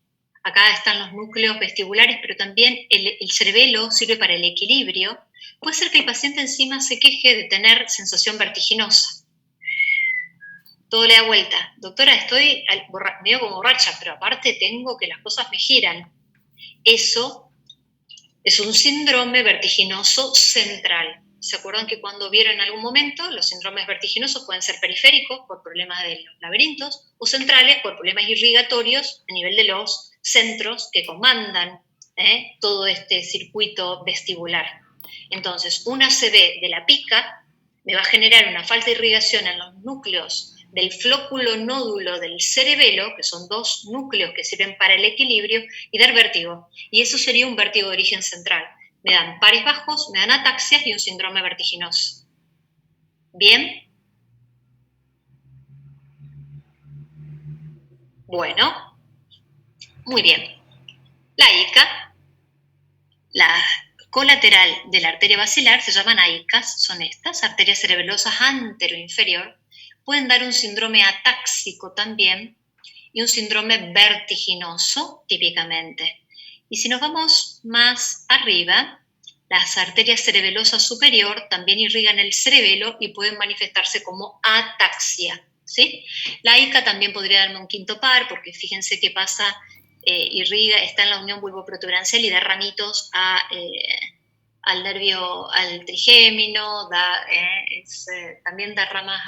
acá están los núcleos vestibulares, pero también el cerebelo sirve para el equilibrio, puede ser que el paciente encima se queje de tener sensación vertiginosa. Todo le da vuelta. Doctora, estoy medio como borracha, pero aparte tengo que las cosas me giran. Eso es un síndrome vertiginoso central. ¿Se acuerdan que cuando vieron en algún momento los síndromes vertiginosos pueden ser periféricos por problemas de los laberintos o centrales por problemas irrigatorios a nivel de los centros que comandan todo este circuito vestibular? Entonces, una ACV de la pica me va a generar una falta de irrigación en los núcleos del flóculo nódulo del cerebelo, que son 2 núcleos que sirven para el equilibrio, y dar vértigo. Y eso sería un vértigo de origen central. Me dan pares bajos, me dan ataxias y un síndrome vertiginoso. ¿Bien? Bueno, muy bien. La ICA, la colateral de la arteria basilar, se llaman AICAS, son estas, arterias cerebelosas antero-inferior, pueden dar un síndrome atáxico también y un síndrome vertiginoso típicamente. Y si nos vamos más arriba, las arterias cerebelosas superior también irrigan el cerebelo y pueden manifestarse como ataxia, ¿sí? La ICA también podría darme un quinto par, porque fíjense qué pasa, irriga, está en la unión bulboprotuberancial y da ramitos al nervio, al trigémino, también da ramas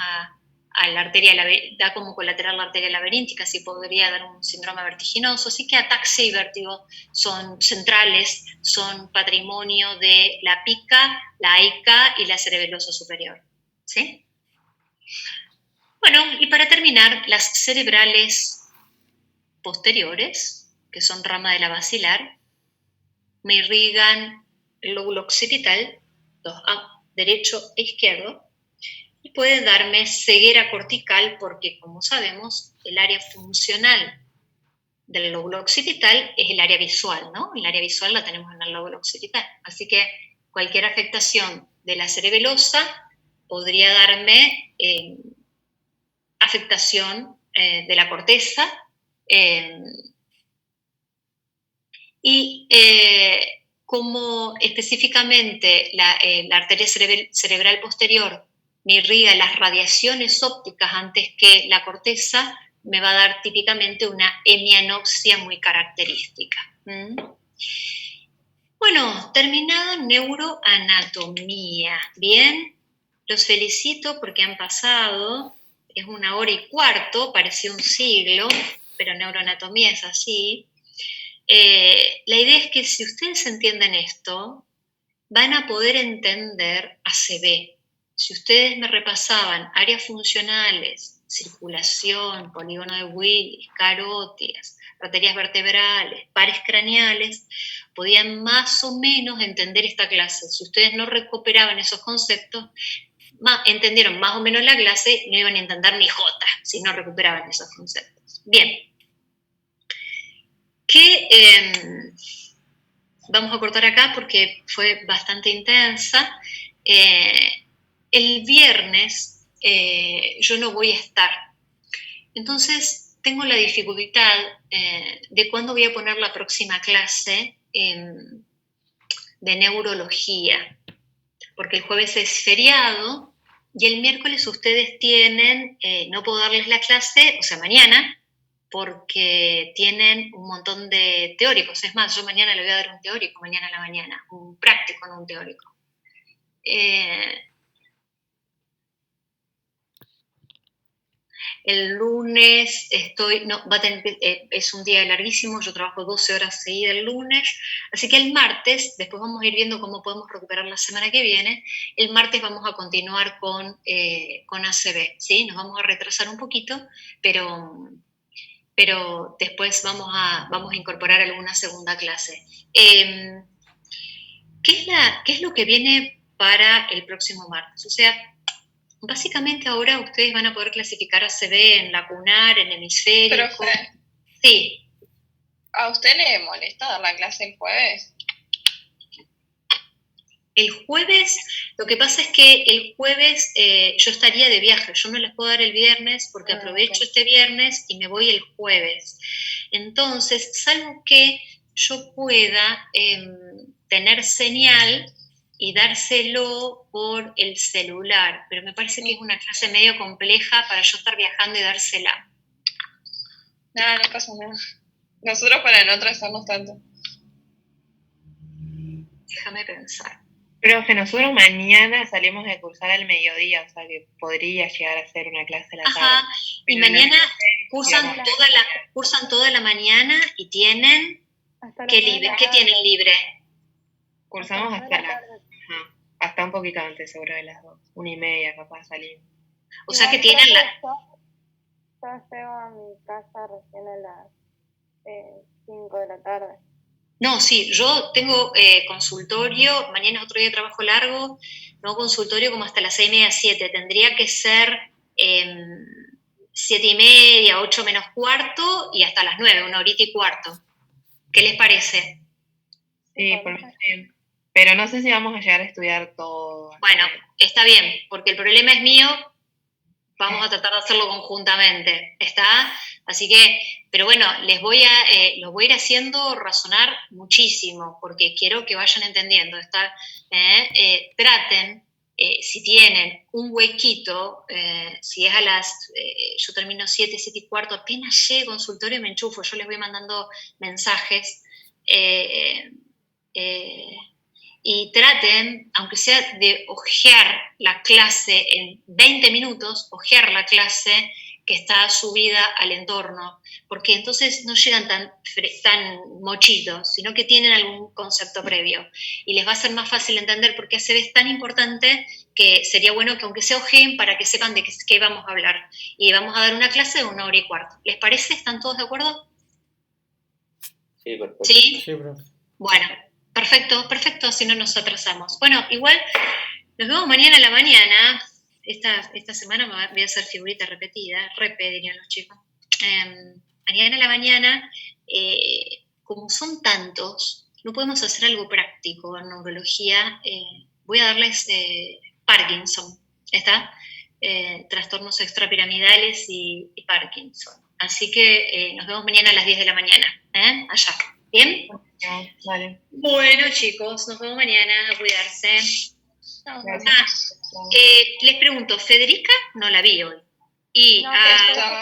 a la arteria, da como colateral la arteria laberíntica, así podría dar un síndrome vertiginoso. Así que ataxia y vértigo son centrales, son patrimonio de la pica, la AICA y la cerebelosa superior, ¿sí? Bueno, y para terminar, las cerebrales posteriores, que son rama de la basilar, me irrigan el lóbulo occipital, derecho e izquierdo, y puede darme ceguera cortical porque, como sabemos, el área funcional del lóbulo occipital es el área visual, ¿no? El área visual la tenemos en el lóbulo occipital. Así que cualquier afectación de la cerebelosa podría darme afectación de la corteza y como específicamente la arteria cerebral posterior me irriga las radiaciones ópticas antes que la corteza, me va a dar típicamente una hemianopsia muy característica. Bueno, terminado neuroanatomía. Bien, los felicito porque han pasado, es 1 hora y cuarto, parecía un siglo, pero neuroanatomía es así. La idea es que si ustedes entienden esto, van a poder entender ACV. Si ustedes me repasaban áreas funcionales, circulación, polígono de Willis, carótidas, arterias vertebrales, pares craneales, podían más o menos entender esta clase. Si ustedes no recuperaban esos conceptos, entendieron más o menos la clase, no iban a entender ni jota si no recuperaban esos conceptos. Bien. Vamos a cortar acá porque fue bastante intensa. El viernes yo no voy a estar. Entonces tengo la dificultad de cuándo voy a poner la próxima clase de neurología. Porque el jueves es feriado y el miércoles ustedes tienen, no puedo darles la clase, o sea, mañana, porque tienen un montón de teóricos. Es más, yo mañana le voy a dar un teórico, mañana a la mañana, un práctico, no un teórico. El lunes es un día larguísimo, yo trabajo 12 horas seguidas el lunes, así que el martes, después vamos a ir viendo cómo podemos recuperar la semana que viene, el martes vamos a continuar con ACV, ¿sí? Nos vamos a retrasar un poquito, pero después vamos a incorporar alguna segunda clase. ¿Qué es lo que viene para el próximo martes? O sea, básicamente ahora ustedes van a poder clasificar ACV en lacunar, en hemisférico. Profe, Sí. ¿a usted le molesta dar la clase el jueves? El jueves, lo que pasa es que el jueves yo estaría de viaje, yo no les puedo dar el viernes porque aprovecho este viernes y me voy el jueves. Entonces, salvo que yo pueda tener señal y dárselo por el celular, pero me parece que es una clase medio compleja para yo estar viajando y dársela. No pasa nada. Nosotros para no atrasarnos tanto. Déjame pensar. Profe, nosotros mañana salimos de cursar al mediodía, o sea que podría llegar a ser una clase a la tarde. Ajá, y Pero mañana digamos, cursan toda la mañana y tienen, Hasta ¿qué, las 9 de la ¿qué tienen tarde. libre? cursamos Hasta las hasta 9 de la las... tarde. Ajá, hasta un poquito antes, seguro de las 2. 1:30 capaz salimos. O sea que Igual, tienen profe, yo llego a mi casa recién a las 5 de la tarde. No, sí, yo tengo consultorio, mañana es otro día de trabajo largo, tengo consultorio como hasta las 6:30, 7. Tendría que ser 7:30, 8 menos cuarto y hasta las 9, 1 horita y cuarto. ¿Qué les parece? Sí, por mí bien. Pero no sé si vamos a llegar a estudiar todo. Bueno, está bien, porque el problema es mío, vamos a tratar de hacerlo conjuntamente, ¿está? Así que, pero bueno, los voy a ir haciendo razonar muchísimo, porque quiero que vayan entendiendo, ¿está? Traten, si tienen un huequito, si es yo termino 7, 7:15, apenas llegue al consultorio me enchufo, yo les voy mandando mensajes, y traten, aunque sea de ojear la clase en 20 minutos, ojear la clase que está subida al entorno, porque entonces no llegan tan mochitos, sino que tienen algún concepto previo y les va a ser más fácil entender por qué ACB es tan importante, que sería bueno que aunque se ojeen para que sepan de qué vamos a hablar. Y vamos a dar una clase de 1 hora y cuarto. ¿Les parece? ¿Están todos de acuerdo? Sí, perfecto. ¿Sí? Sí, profe. Bueno, perfecto, si no nos atrasamos. Bueno, igual nos vemos mañana a la mañana. Esta semana voy a hacer figurita repetida, dirían los chicos. Mañana a la mañana, como son tantos, no podemos hacer algo práctico en neurología. Voy a darles Parkinson, ¿está? Trastornos extrapiramidales y Parkinson. Así que nos vemos mañana a las 10 de la mañana, allá. ¿Bien? Vale. Bueno, chicos, nos vemos mañana. A cuidarse. Gracias. Les pregunto, Federica no la vi hoy. Y No, a estaba